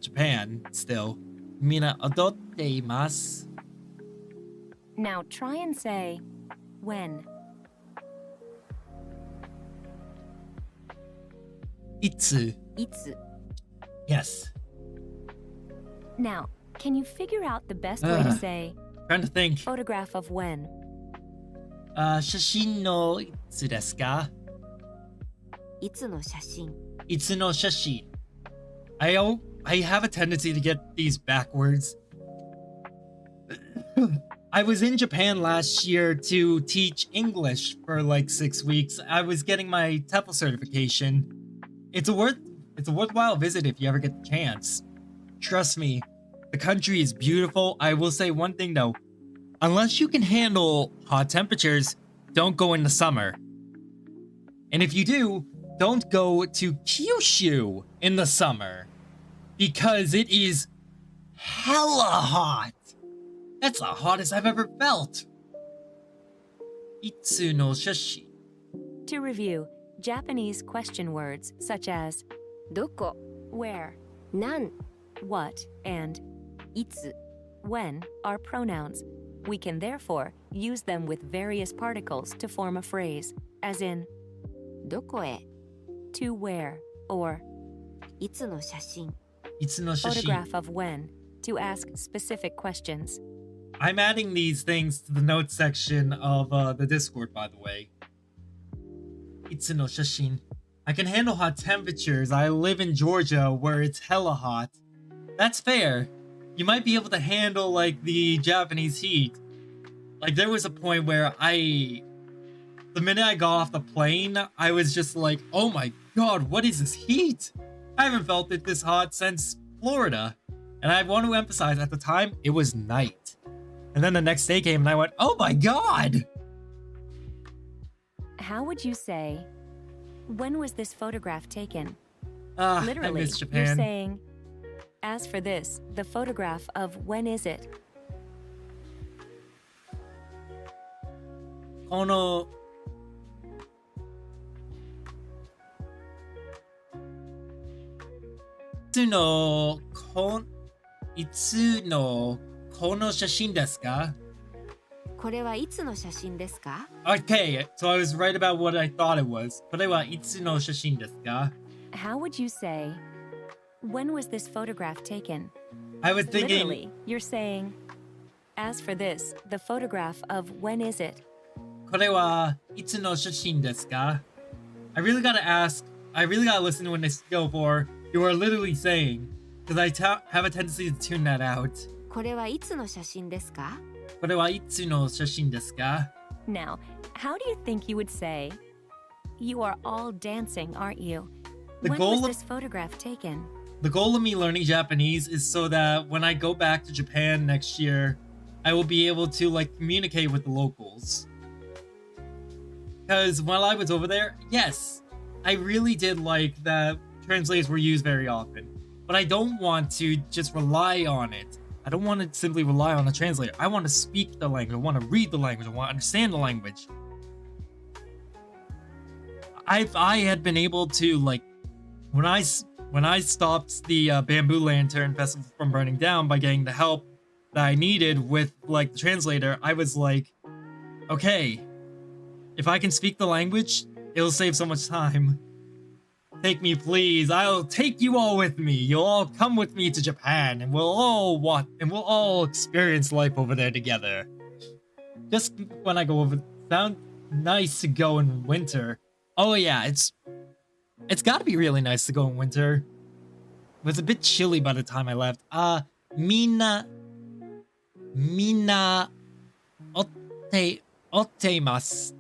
Japan still. Mina odotteimasu. Now try and say when. Itsu. いつ、 Yes. Now, can you figure out the best way to Ugh. say Trying to think. photograph of when? 写真のいつですか?いつの写真。いつの写真. I have a tendency to get these backwards. I was in Japan last year to teach English for like 6 weeks. I was getting my TEFL certification. It's a worthwhile visit if you ever get the chance. Trust me, the country is beautiful. I will say one thing though. Unless you can handle hot temperatures, don't go in the summer. And if you do, don't go to Kyushu in the summer. Because it is hella hot. That's the hottest I've ever felt. Itsu no shashi. To review, Japanese question words such as どこ、 where, なん、 what, and いつ、 when are pronouns. We can therefore use them with various particles to form a phrase, as in どこへ、 to where, or いつの写真。 Itsu no shashi. photograph of when, to ask specific questions. I'm adding these things to the notes section of the Discord, by the way. Itsu no shashin. I can handle hot temperatures. I live in Georgia where it's hella hot. That's fair. You might be able to handle like the Japanese heat. Like there was a point where the minute I got off the plane, I was just like, oh my god, what is this heat? I haven't felt it this hot since Florida. And I want to emphasize, at the time, it was night. And then the next day came and I went, oh my god! How would you say, when was this photograph taken? I Literally, miss you're Japan. saying, as for this, the photograph of when is it? このいつのこの写真ですか? これはいつの写真ですか？ Okay, so I was right about what I thought it was. これはいつの写真ですか? How would you say, when was this photograph taken? I was thinking, Literally, you're saying, as for this, the photograph of when is it? これはいつの写真ですか? I really gotta ask, I really gotta listen to when they go for, you are literally saying, because I have a tendency to tune that out. これはいつの写真ですか？これはいつの写真ですか? Now, how do you think you would say, you are all dancing, aren't you? The When goal was of- this photograph taken? The goal of me learning Japanese is so that when I go back to Japan next year, I will be able to like communicate with the locals. Because while I was over there, yes, I really did like that translators were used very often. But I don't want to just rely on it. I don't want to simply rely on a translator. I want to speak the language. I want to read the language. I want to understand the language. I had been able to like when I stopped the Bamboo Lantern Festival from burning down by getting the help that I needed with like the translator, I was like, okay, if I can speak the language, it'll save so much time. Take me, please. I'll take you all with me. You'll all come with me to Japan, and we'll all experience life over there together. Just when I go over, sounds nice to go in winter. Oh yeah, it's got to be really nice to go in winter. It was a bit chilly by the time I left. Mina, otte imasu.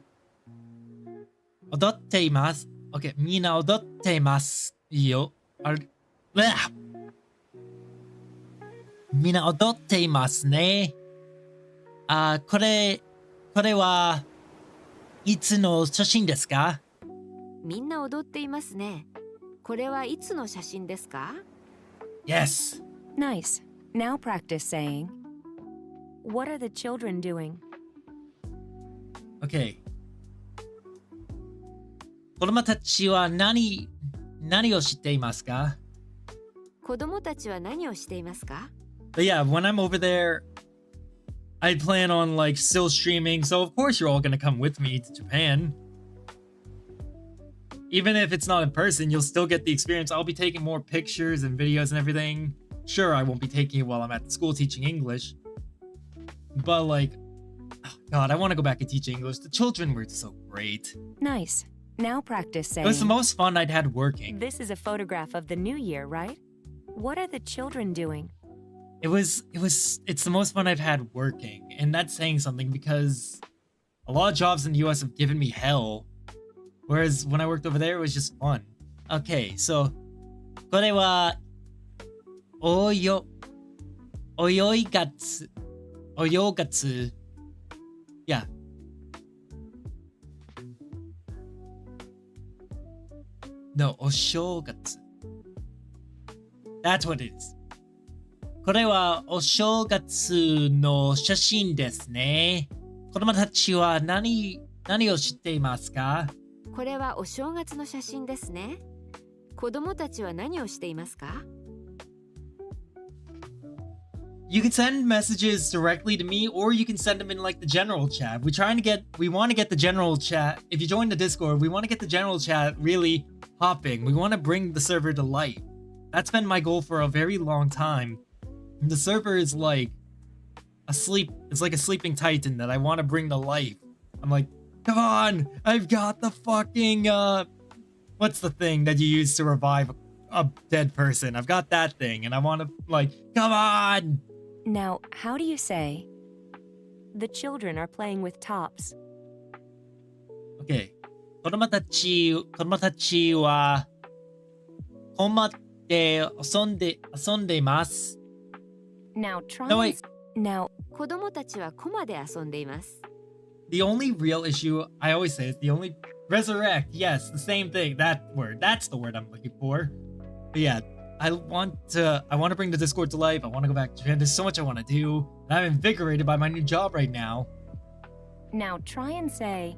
Odotte imasu. Okay, みんな踊ってますよ。あれ、みんな踊っていますね。これはいつの写真ですか？みんな踊っていますね。これはいつの写真ですか？ Yes. Nice. Now practice saying, what are the children doing? Okay. 子供たちは何をしていますか? 子供たちは何をしていますか？ But yeah, when I'm over there, I plan on like still streaming, so of course you're all gonna come with me to Japan. Even if it's not in person, you'll still get the experience. I'll be taking more pictures and videos and everything. Sure, I won't be taking it while I'm at the school teaching English. But like, oh God, I want to go back and teach English. The children were so great. Nice. Now practice It saying, was the most fun I'd had working. this is a photograph of the new year, right? What are the children doing? It's the most fun I've had working. And that's saying something because a lot of jobs in the US have given me hell. Whereas when I worked over there, it was just fun. Okay, so これはおよがつ Yeah. No, お正月 That's what it is. これはお正月の写真ですね。子供たちは何を知っていますか？これはお正月の写真ですね。子供たちは何をしていますか？ You can send messages directly to me, or you can send them in like the general chat. We want to get the general chat. If you join the Discord, we want to get the general chat really hopping. We want to bring the server to life. That's been my goal for a very long time. And the server is like asleep. It's like a sleeping titan that I want to bring to life. I'm like, come on, I've got the fucking what's the thing that you use to revive a dead person? I've got that thing, and I want to like, come on. Now, how do you say, the children are playing with tops? Okay. 子供たちは困っ遊んでます。Now try No, and wait. now 子供たちはコマで遊んでいます。 The only real issue I always say is the only resurrect. Yes, the same thing. That word. That's the word I'm looking for. But yeah, I want to bring the Discord to life. I want to go back to Japan. There's so much I want to do. And I'm invigorated by my new job right now. now try and say,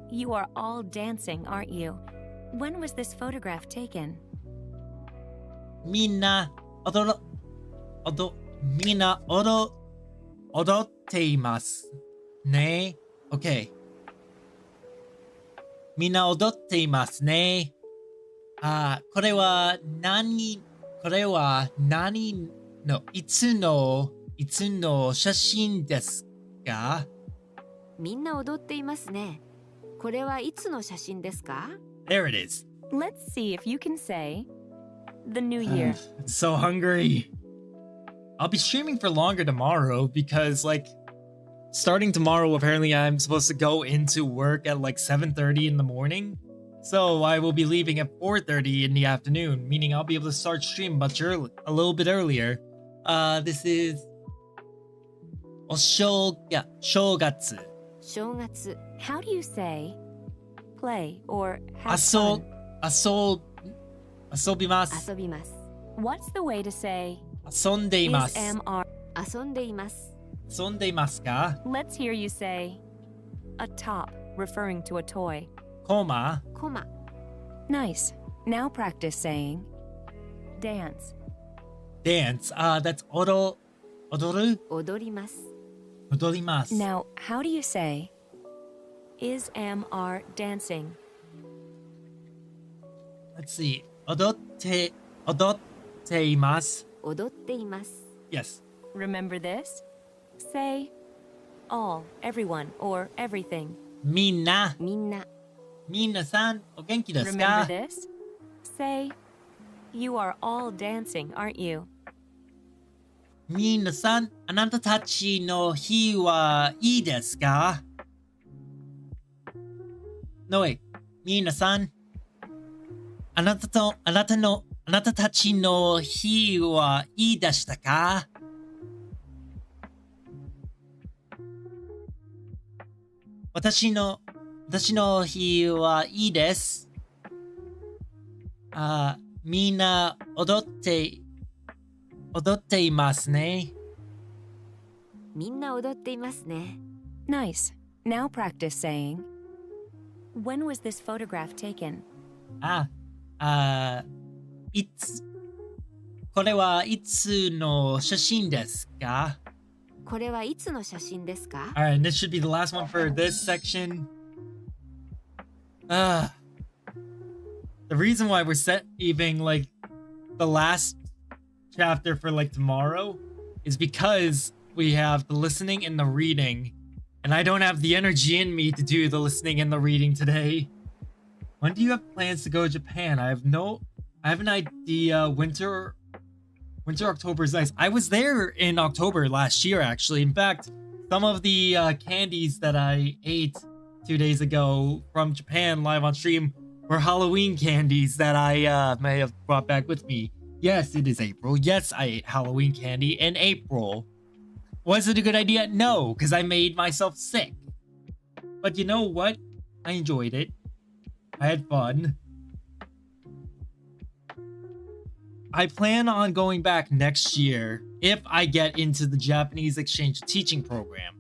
you are all dancing, aren't you? When was this photograph taken? みんな踊っていますね。Okay. みんな踊っていますね。これは何のいつの写真ですか？みんな踊っていますね。これはいつの写真ですか？ There it is. Let's see if you can say, the new year. I'm so hungry. I'll be streaming for longer tomorrow because, like, starting tomorrow, apparently I'm supposed to go into work at like 7:30 in the morning. So I will be leaving at 4:30 in the afternoon, meaning I'll be able to start stream much early, a little bit earlier. This is お正月. 正月。 How do you say play or have 遊 fun? びます。遊びます。 What's the way to say 遊んでい is ます。 MR? 遊んでいます。遊んでいますか？ Let's hear you say a top, referring to a toy. コマ。コマ。 Nice. Now practice saying dance. Dance. That's 踊る踊ります。踊ります。 Now, how do you say is MR dancing? Let's see. 踊っています。踊っています。 Yes. Remember this? Say all, everyone, or everything. みんなさんお元気です Remember か？ this? Say you are all dancing, aren't you? みんなさんあなたたちの日はいいですか？ No wait. みんなさんあなたたちの日はいいでしたか？私の日はいいです。みんな踊っていますね。みんな踊っていますね。 Nice. Now practice saying when was this photograph taken? これはいつの写真ですか？これはいつの写真ですか？ Alright, and this should be the last one for this section. The reason why we're saving like the last chapter for like tomorrow is because we have the listening and the reading, and I don't have the energy in me to do the listening and the reading today. When do you have plans to go to Japan? I have an idea. Winter, October is nice. I was there in October last year, actually. In fact, some of the candies that I ate 2 days ago from Japan live on stream were Halloween candies that I may have brought back with me. Yes, it is April. Yes, I ate Halloween candy in April. Was it a good idea? No, because I made myself sick. But you know what? I enjoyed it. I had fun. I plan on going back next year if I get into the Japanese exchange teaching program.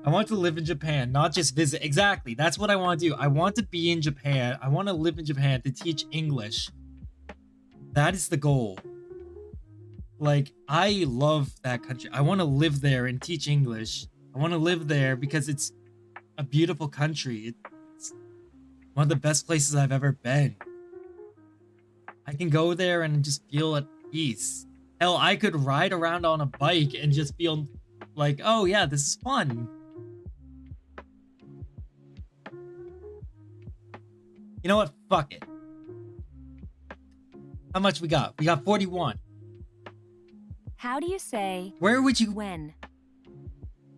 I want to live in Japan, not just visit. Exactly. That's what I want to do. I want to be in Japan. I want to live in Japan to teach English. That is the goal. Like, I love that country. I want to live there and teach English. I want to live there because it's a beautiful country. It's one of the best places I've ever been. I can go there and just feel at peace. Hell, I could ride around on a bike and just feel like, oh yeah, this is fun. You know what? Fuck it. How much we got? We got 41. How do you say Where would you... when?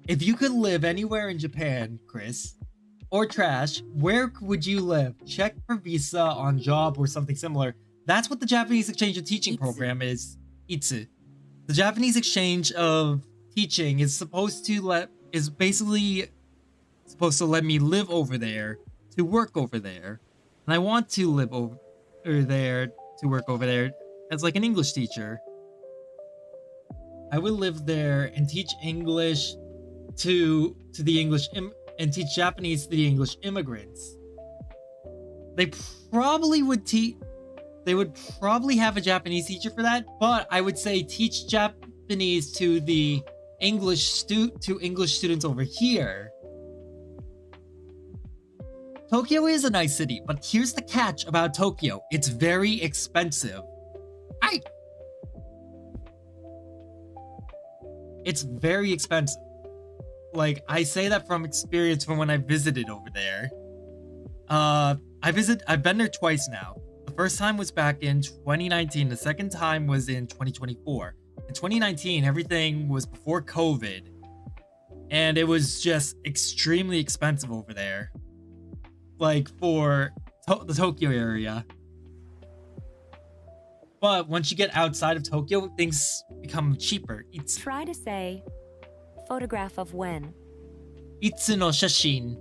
If you could live anywhere in Japan, Chris, or Trash, where would you live? Check for visa on job or something similar. That's what the Japanese exchange of teaching Itsu. program is. Itsu. The Japanese exchange of teaching is basically supposed to let me live over there to work over there. And I want to live over there to work over there as like an English teacher. I would live there and teach English to the and teach Japanese to the English immigrants. They would probably have a Japanese teacher for that, but I would say teach Japanese to the English students over here. Tokyo is a nice city, but here's the catch about Tokyo. It's very expensive. It's very expensive. Like, I say that from experience from when I visited over there. I've been there twice now. The first time was back in 2019. The second time was in 2024. In 2019, everything was before COVID. And it was just extremely expensive over there. Like, for the Tokyo area. But once you get outside of Tokyo, things become cheaper. Try to say photograph of when. Itsu no shashin.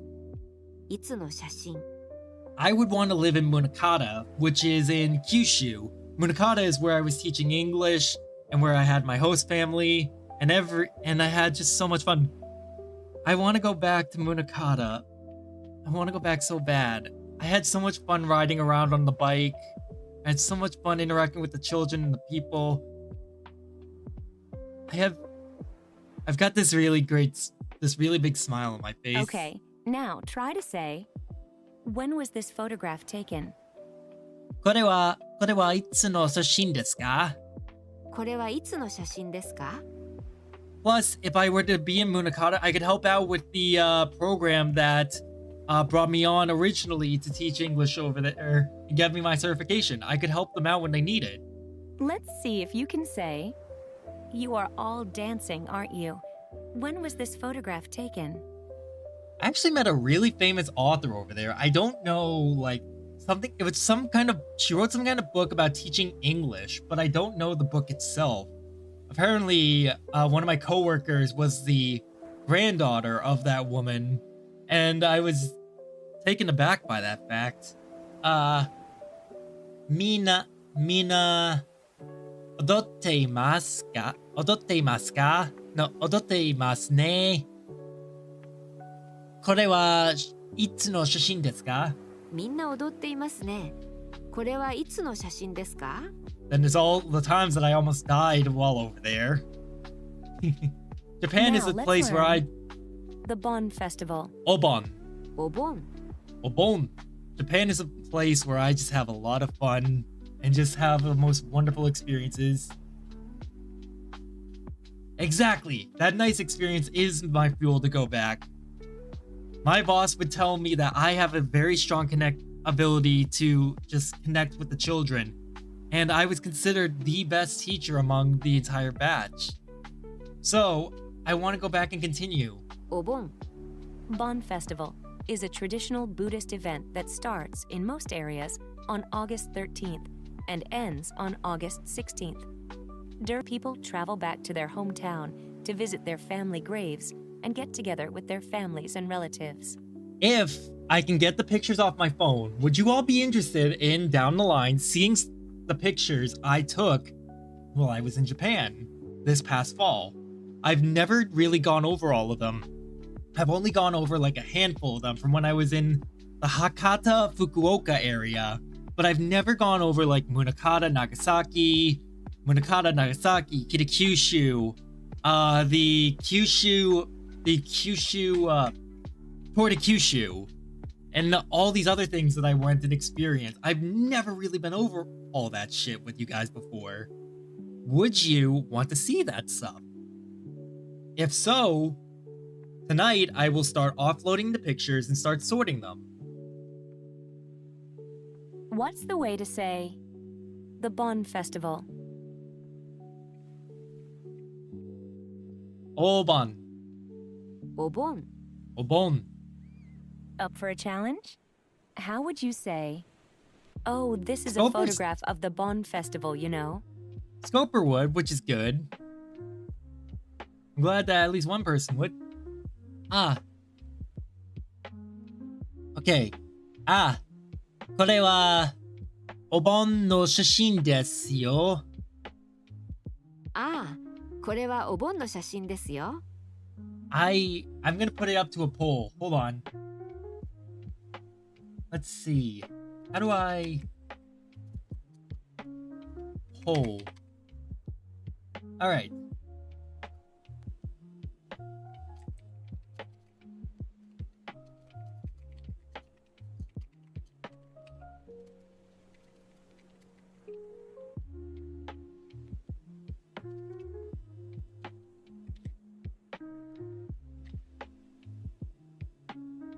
いつの写真 I would want to live in Munakata, which is in Kyushu. Munakata is where I was teaching English and where I had my host family and I had just so much fun. I want to go back to Munakata. I want to go back so bad. I had so much fun riding around on the bike. I had so much fun interacting with the children and the people. I've got this really big smile on my face. Okay, now try to say when was this photograph taken? これはいつの写真ですか? これはいつの写真ですか Plus, if I were to be in Munakata, I could help out with the program that brought me on originally to teach English over there and get me my certification. I could help them out when they need it. Let's see if you can say you are all dancing, aren't you? When was this photograph taken? I actually met a really famous author over there. I don't know, she wrote some kind of book about teaching English, but I don't know the book itself. Apparently, one of my coworkers was the granddaughter of that woman, and I was taken aback by that fact. Mina, 踊っていますか? 踊っていますか? No, 踊っていますね。これはいつの写真ですか? みんな踊っていますね。これはいつの写真ですか Then there's all the times that I almost died while over there. Japan Now, is a let's place where I... learn The Bon Festival. Obon. お盆 Obon. Japan is a place where I just have a lot of fun and just have the most wonderful experiences. Exactly. That nice experience is my fuel to go back. My boss would tell me that I have a very strong ability to just connect with the children, and I was considered the best teacher among the entire batch. So, I want to go back and continue. お盆 Bon Festival is a traditional Buddhist event that starts, in most areas, on August 13th and ends on August 16th. People travel back to their hometown to visit their family graves and get together with their families and relatives. If I can get the pictures off my phone, would you all be interested in, down the line, seeing the pictures I took while I was in Japan this past fall? I've never really gone over all of them. I've only gone over like a handful of them from when I was in the Hakata, Fukuoka area, but I've never gone over like Munakata, Nagasaki, Kitakyushu, the Kyushu, Port of Kyushu, and all these other things that I went and experienced. I've never really been over all that shit with you guys before. Would you want to see that stuff? If so, tonight I will start offloading the pictures and start sorting them. What's the way to say the Bon Festival? Obon. お盆 Obon. Up for a challenge? How would you say Oh, this is a Scoper's- photograph of the Bon Festival, you know. Scoper would, which is good. I'm glad that at least one person would. Ah. Okay. Ah. これはお盆の写真ですよ。ああ、これはお盆の写真ですよ。I'm gonna put it up to a poll. Hold on. Let's see. How do I poll? All right.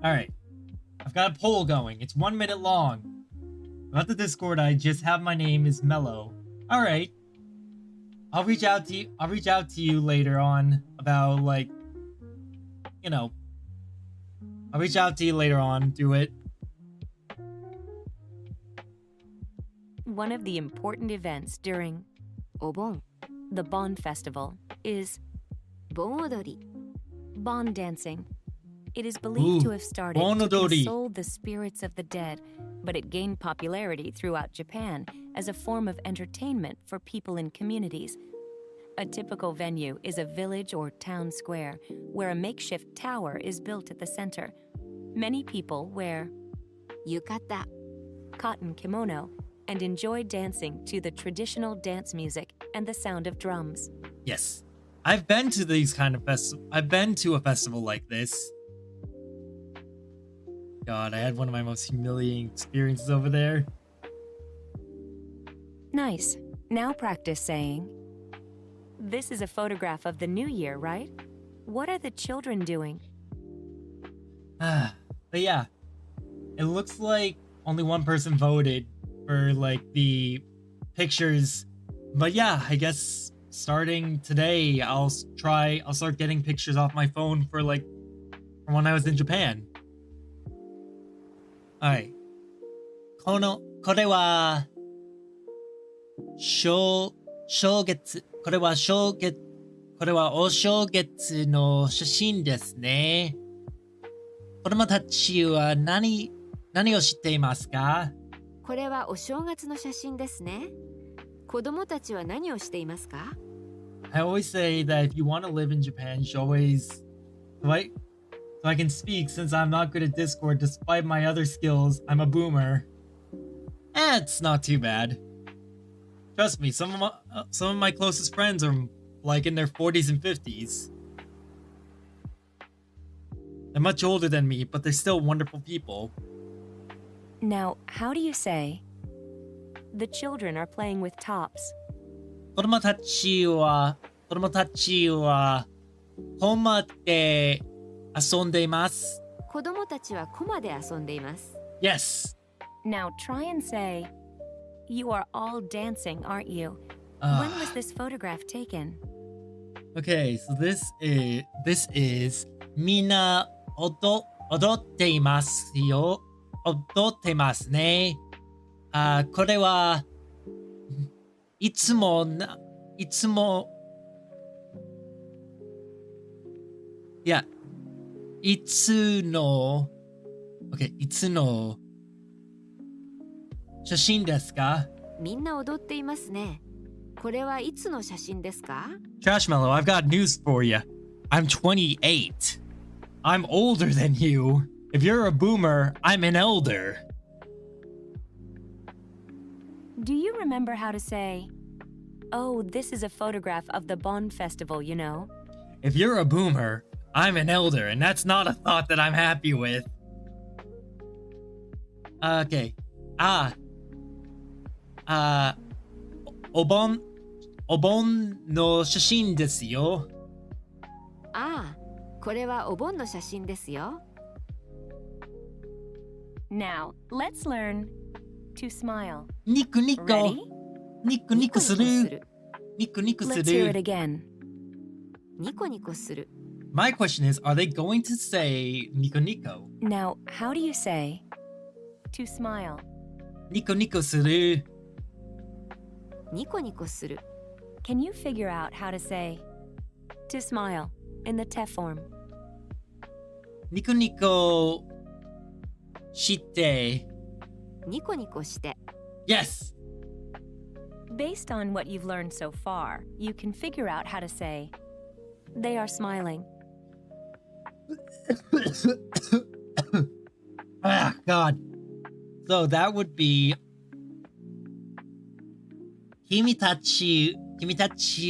All right. I've got a poll going. It's 1 minute long. About the Discord, I just have my name is Mello. All right. I'll reach out to you. I'll reach out to you later on about like, you know. I'll reach out to you later on. Do it. One of the important events during お盆、 the Bon Festival is 盆踊り、 Bon dancing. It is believed Ooh, to have started Bon to odori. console the spirits of the dead, but it gained popularity throughout Japan as a form of entertainment for people in communities. A typical venue is a village or town square where a makeshift tower is built at the center. Many people wear 浴衣、 cotton kimono and enjoy dancing to the traditional dance music and the sound of drums. Yes. I've been to these kind of I've been to a festival like this. God, I had one of my most humiliating experiences over there. Nice. Now practice saying, this is a photograph of the new year, right? What are the children doing? But yeah, it looks like only one person voted for like the pictures. But yeah, I guess starting today, I'll start getting pictures off my phone for like from when I was in Japan. Alright. これは正月、これはお正月の写真ですね。子供たちは何を知っていますか？これはお正月の写真ですね。子供たちは何をしていますか？ I always say that if you want to live in Japan, you should always so I can speak since I'm not good at Discord despite my other skills. I'm a boomer. It's not too bad. Trust me, some of my closest friends are like in their 40s and 50s. They're much older than me, but they're still wonderful people. Now, how do you say, the children are playing with tops? 子供たちはコマで遊んでいます。子供たちはコマで遊んでいます。 Yes. Now try and say, you are all dancing, aren't you? Ah. When was this photograph taken? Okay, so this is みんな踊っていますよ。踊ってますね。これはいつもいやいつの写真ですか？みんな踊っていますね。これはいつの写真ですか？ Trashmallow, I've got news for you. I'm 28. I'm older than you. If you're a boomer, I'm an elder. Do you remember how to say, oh, this is a photograph of the Bon Festival, you know? If you're a boomer, I'm an elder, and that's not a thought that I'm happy with. Okay. お盆の写真ですよ。ああ、これはお盆の写真ですよ。 Now, let's learn to smile. ニコニコ。 Ready? ニコニコする。ニコニコす Let's hear it る。 again. ニコニコする。 My question is, are they going to say nico nico? Now, how do you say to smile? ニコニコする。ニコニコする。 Can you figure out how to say to smile in the te form? ニコニコして。ニコニコして。 Yes! Based on what you've learned so far, you can figure out how to say they are smiling. Ah, God. So that would be 君たち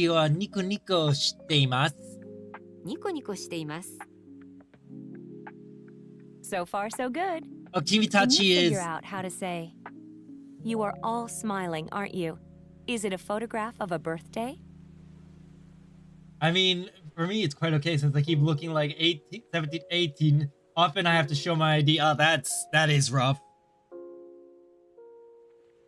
はニコニコしています。ニコニコしています。 So far, so good. Oh, 君 Can たち you is figure out how to say you are all smiling, aren't you? Is it a photograph of a birthday? I mean, for me it's quite okay since I keep looking like 18, 17, 18. Often I have to show my ID. Oh, that is rough.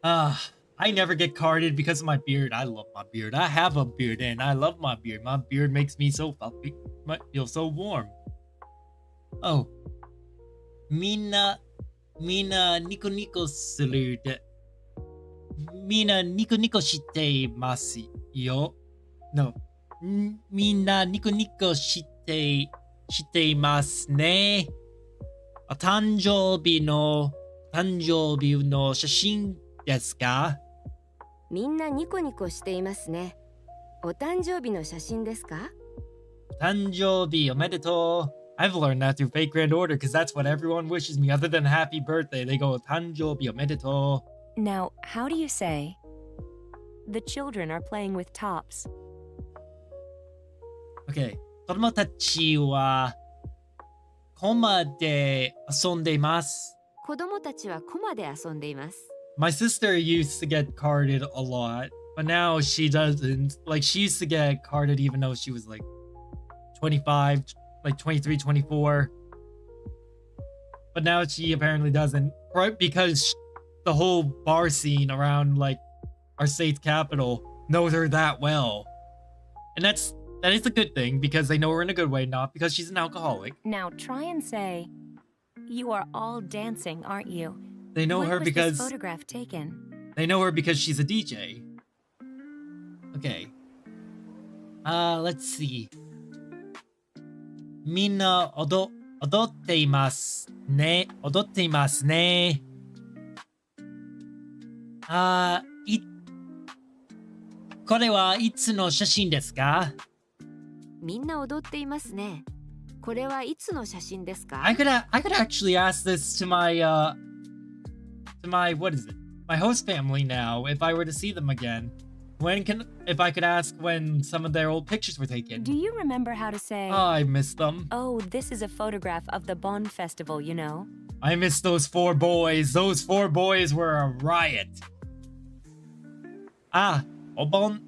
I never get carded because of my beard. I love my beard. I have a beard and I love my beard. My beard makes me so fluffy. I feel so warm. Oh. みんなニコニコするで。みんなニコニコしていますよ。No. みんなニコニコしていますね。誕生日の写真ですか？みんなニコニコしていますね。お誕生日の写真ですか？誕生日おめでとう。I've learned that through Fake Grand Order because that's what everyone wishes me other than happy birthday. They go 誕生日おめでとう。 Now, how do you say the children are playing with tops? Okay. 子供たちはコマで遊んでいます。子供たちはコマで遊んでいます。 My sister used to get carded a lot, but now she doesn't. Like, she used to get carded even though she was like 25, like 23, 24. But now she apparently doesn't. Right? Because the whole bar scene around like our state's capital knows her that well. And that is a good thing because they know her in a good way, not because she's an alcoholic. Now, try and say you are all dancing, aren't you? They know When her was because this photograph taken? they know her because she's a DJ. Okay. Let's see. みんな踊っていますね。踊っていますね。これはいつの写真ですか？みんな踊っていますね。これはいつの写真ですか？ I could actually ask this to my what is it? My host family now if I were to see them again. If I could ask when some of their old pictures were taken. Do you remember how to say, Oh, I miss them. oh, this is a photograph of the Bonn Festival, you know? I miss those 4 boys. Those 4 boys were a riot. お盆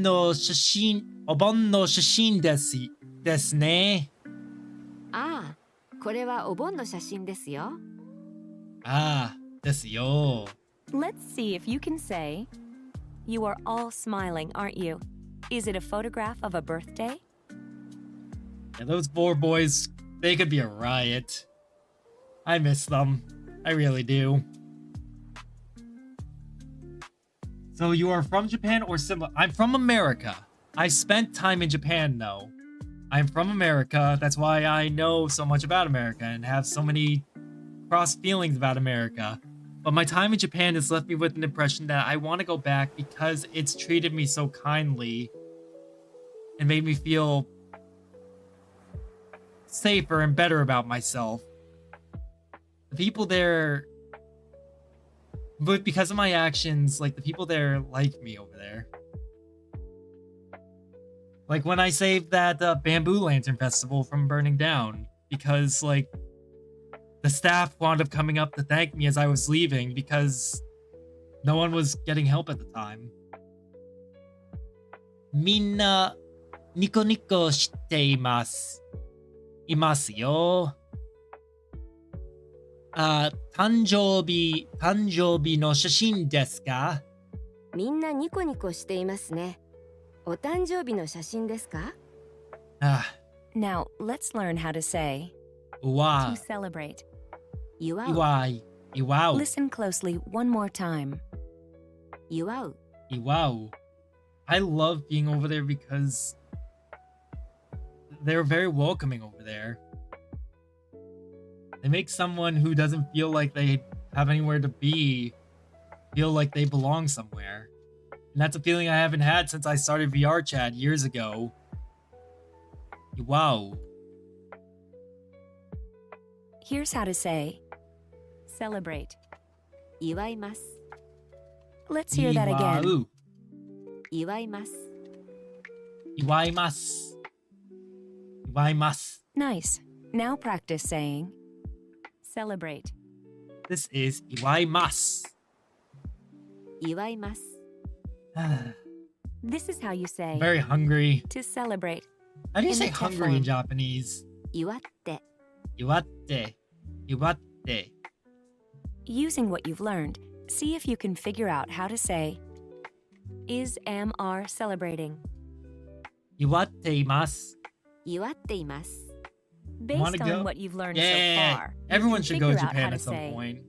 の写真ですね。ああ、これはお盆の写真ですよ。ですよ。 Let's see if you can say, you are all smiling, aren't you? Is it a photograph of a birthday? Yeah, those 4 boys, they could be a riot. I miss them. I really do. So you are from Japan or similar? I'm from America. I spent time in Japan though. I'm from America. That's why I know so much about America and have so many cross feelings about America. But my time in Japan has left me with an impression that I want to go back because it's treated me so kindly and made me feel safer and better about myself. The people there, but because of my actions, like the people there like me over there. Like when I saved that Bamboo Lantern Festival from burning down, because like the staff wound up coming up to thank me as I was leaving because no one was getting help at the time. みんなニコニコしています。いますよ。誕生日の写真ですか？みんなニコニコしていますね。お誕生日の写真ですか？ Now, let's learn how to say 祝 to celebrate. 祝う。い Iwao. Listen closely one more time. 祝う Iwao. I love being over there because they're very welcoming over there. They make someone who doesn't feel like they have anywhere to be feel like they belong somewhere. And that's a feeling I haven't had since I started VR chat years ago. Wow. Here's how to say celebrate. 祝います Let's hear that again. Iwao. 祝います Iwaimasu. Iwaimasu. Nice. Now practice saying celebrate. This is iwaimasu. 祝います This is how you say I'm very hungry. to celebrate. How do you In say the hungry in Teflon. Japanese? 祝って Iwatte. Iwatte. Using what you've learned, see if you can figure out how to say is, am, are celebrating. Iwatteimasu. 祝っています Based Wanna go? on what you've learned Yeah. so far, you Everyone can should go to figure out how Japan to at some say, point.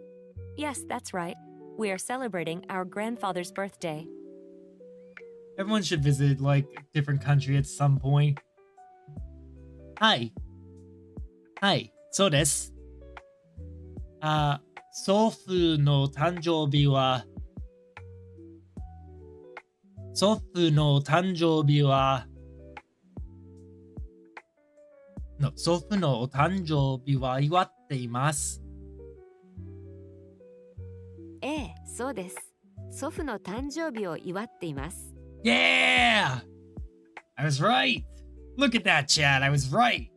Yes, that's right. We are celebrating our grandfather's birthday. Everyone should visit like a different country at some point. Hi. Hi. そうです。祖父の誕生日は祖父の誕生日は祖父のお誕生日は祝っています。ええそうです祖父の誕生日を祝っています Yeah! I was right. Look at that, Chad. I was right.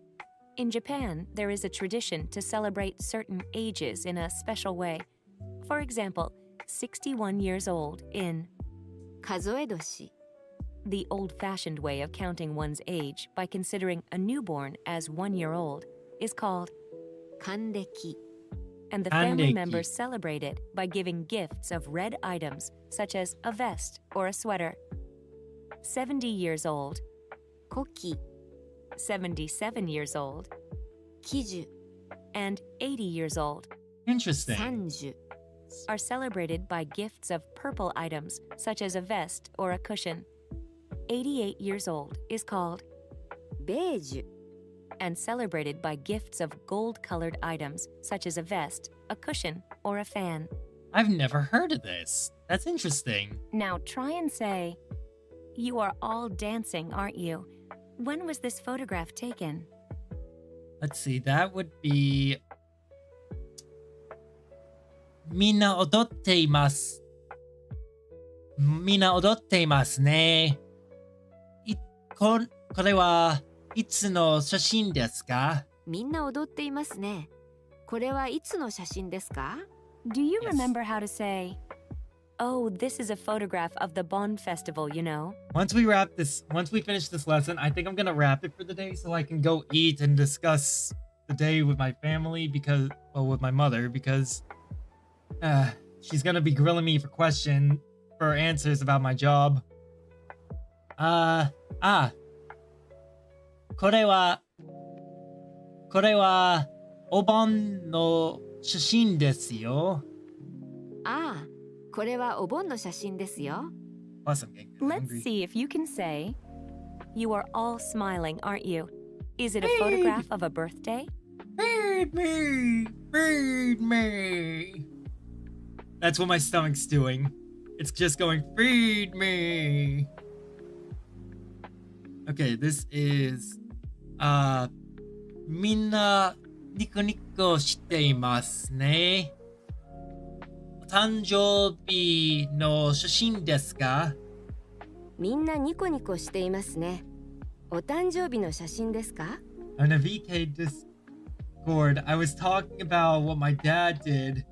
In Japan, there is a tradition to celebrate certain ages in a special way. For example, 61 years old in 数え年 the old-fashioned way of counting one's age by considering a newborn as 1 year old is called 還暦 and the family Handeki. members celebrate it by giving gifts of red items such as a vest or a sweater. 70 years old, 古希 77 years old, 喜寿 and 80 years old Interesting. 30 are celebrated by gifts of purple items such as a vest or a cushion. 88 years old is called 米寿 and celebrated by gifts of gold-colored items such as a vest, a cushion, or a fan. I've never heard of this. That's interesting. Now try and say, you are all dancing, aren't you? When was this photograph taken? Let's see, that would be みんな踊っています。みんな踊っていますね。これはいつの写真ですか？みんな踊っていますねこれはいつの写真ですか Do you Yes. remember how to say, oh, this is a photograph of the Bonn Festival, you know? Once we finish this lesson, I think I'm gonna wrap it for the day so I can go eat and discuss the day with my family with my mother because she's gonna be grilling me for answers about my job. これはお盆の写真ですよ。ああこれはお盆の写真ですよ Plus, I'm getting Let's hungry. see if you can say, you are all smiling, aren't you? Is it a photograph of a birthday? Feed me! Feed me! That's what my stomach's doing. It's just going, feed me! Okay, this is, みんなニコニコしていますね。お誕生日の写真ですか？みんなニコニコしていますねお誕生日の写真ですか On a VK Discord, I was talking about what my dad did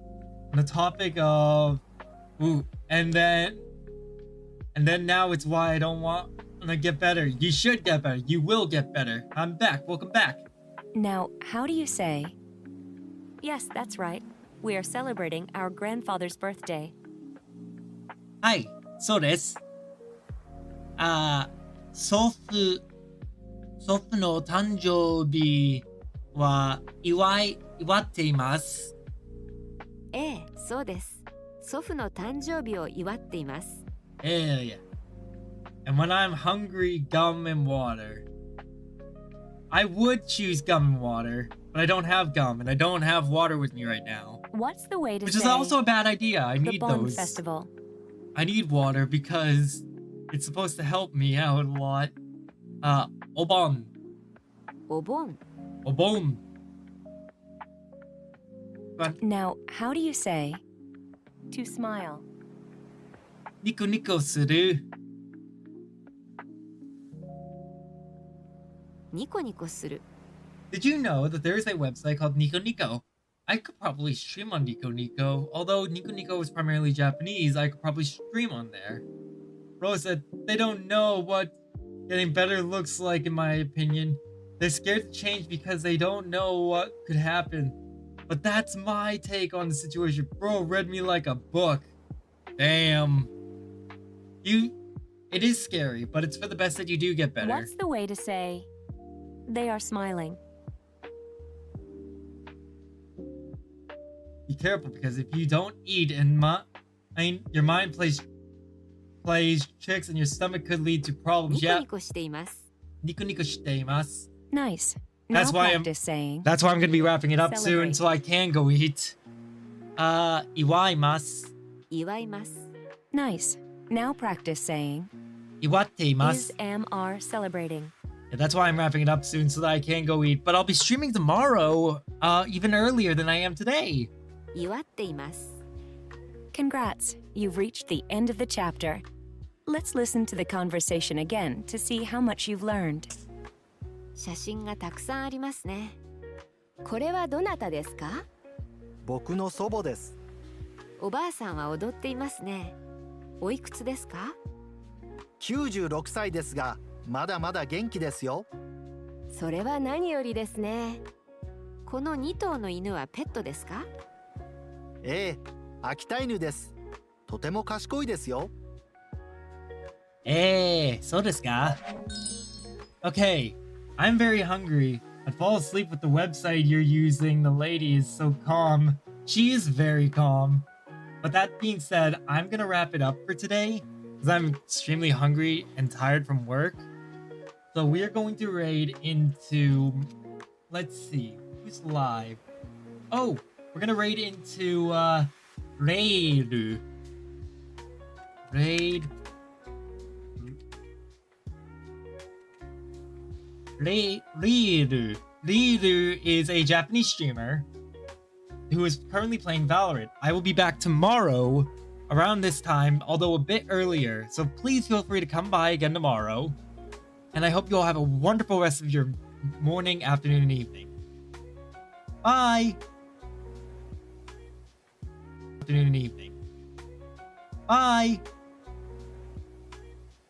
on the topic of and then now it's why I don't want to get better. You should get better. You will get better. I'm back. Welcome back. Now, how do you say, yes, that's right. We are celebrating our grandfather's birthday. Hi. そうです。祖父の誕生日は祝っています。ええそうです。祖父の誕生日を祝っています。Hell yeah. And when I'm hungry, gum and water. I would choose gum and water, but I don't have gum and I don't have water with me right now. What's the way to Which say is also a bad idea. I the need Bon those. Festival? I need water because it's supposed to help me out a lot. Obon. お盆。 Obon. Now, how do you say to smile? Nico Nico suru. ニコニコする。 Did you know that there is a website called Nico Nico? I could probably stream on Nico Nico. Although Nico Nico is primarily Japanese, I could probably stream on there. Rose said, they don't know what getting better looks like, in my opinion. They're scared to change because they don't know what could happen. But that's my take on the situation. Bro read me like a book. Damn. It is scary, but it's for the best that you do get better. What's the way to say they are smiling? Be careful, because if you don't eat and your mind plays tricks and your stomach could lead to ニ problems. コ Yeah. ニコしています。 Nico Nico shiteimasu. Nice. That's now why I'm- practice saying That's why I'm gonna be wrapping it up soon Celebrate. so I can go eat. Iwaimasu. 祝います。 nice. Now practice saying Iwatteimasu. is am-are celebrating. Yeah, that's why I'm wrapping it up soon so that I can go eat. But I'll be streaming tomorrow, even earlier than I am today. 祝っています。 Congrats. You've reached the end of the chapter. Let's listen to the conversation again to see how much you've learned. 写真がたくさんありますね。これはどなたですか？僕の祖母です。おばあさんは踊っていますね。おいくつですか96歳ですが、まだまだ元気ですよ。それは何よりですね。この2頭の犬はペットですかええ、秋田犬です。とても賢いですよ。So desu ka? Okay, I'm very hungry. I'd fall asleep with the website you're using. The lady is so calm. She is very calm. But that being said, I'm gonna wrap it up for today because I'm extremely hungry and tired from work. So we are going to raid into, let's see, who's live? Oh, we're gonna raid into Raid. Riru. Riru is a Japanese streamer who is currently playing Valorant. I will be back tomorrow around this time, although a bit earlier. So please feel free to come by again tomorrow. And I hope you all have a wonderful rest of your morning, afternoon, and evening. Bye! Afternoon and evening. Bye!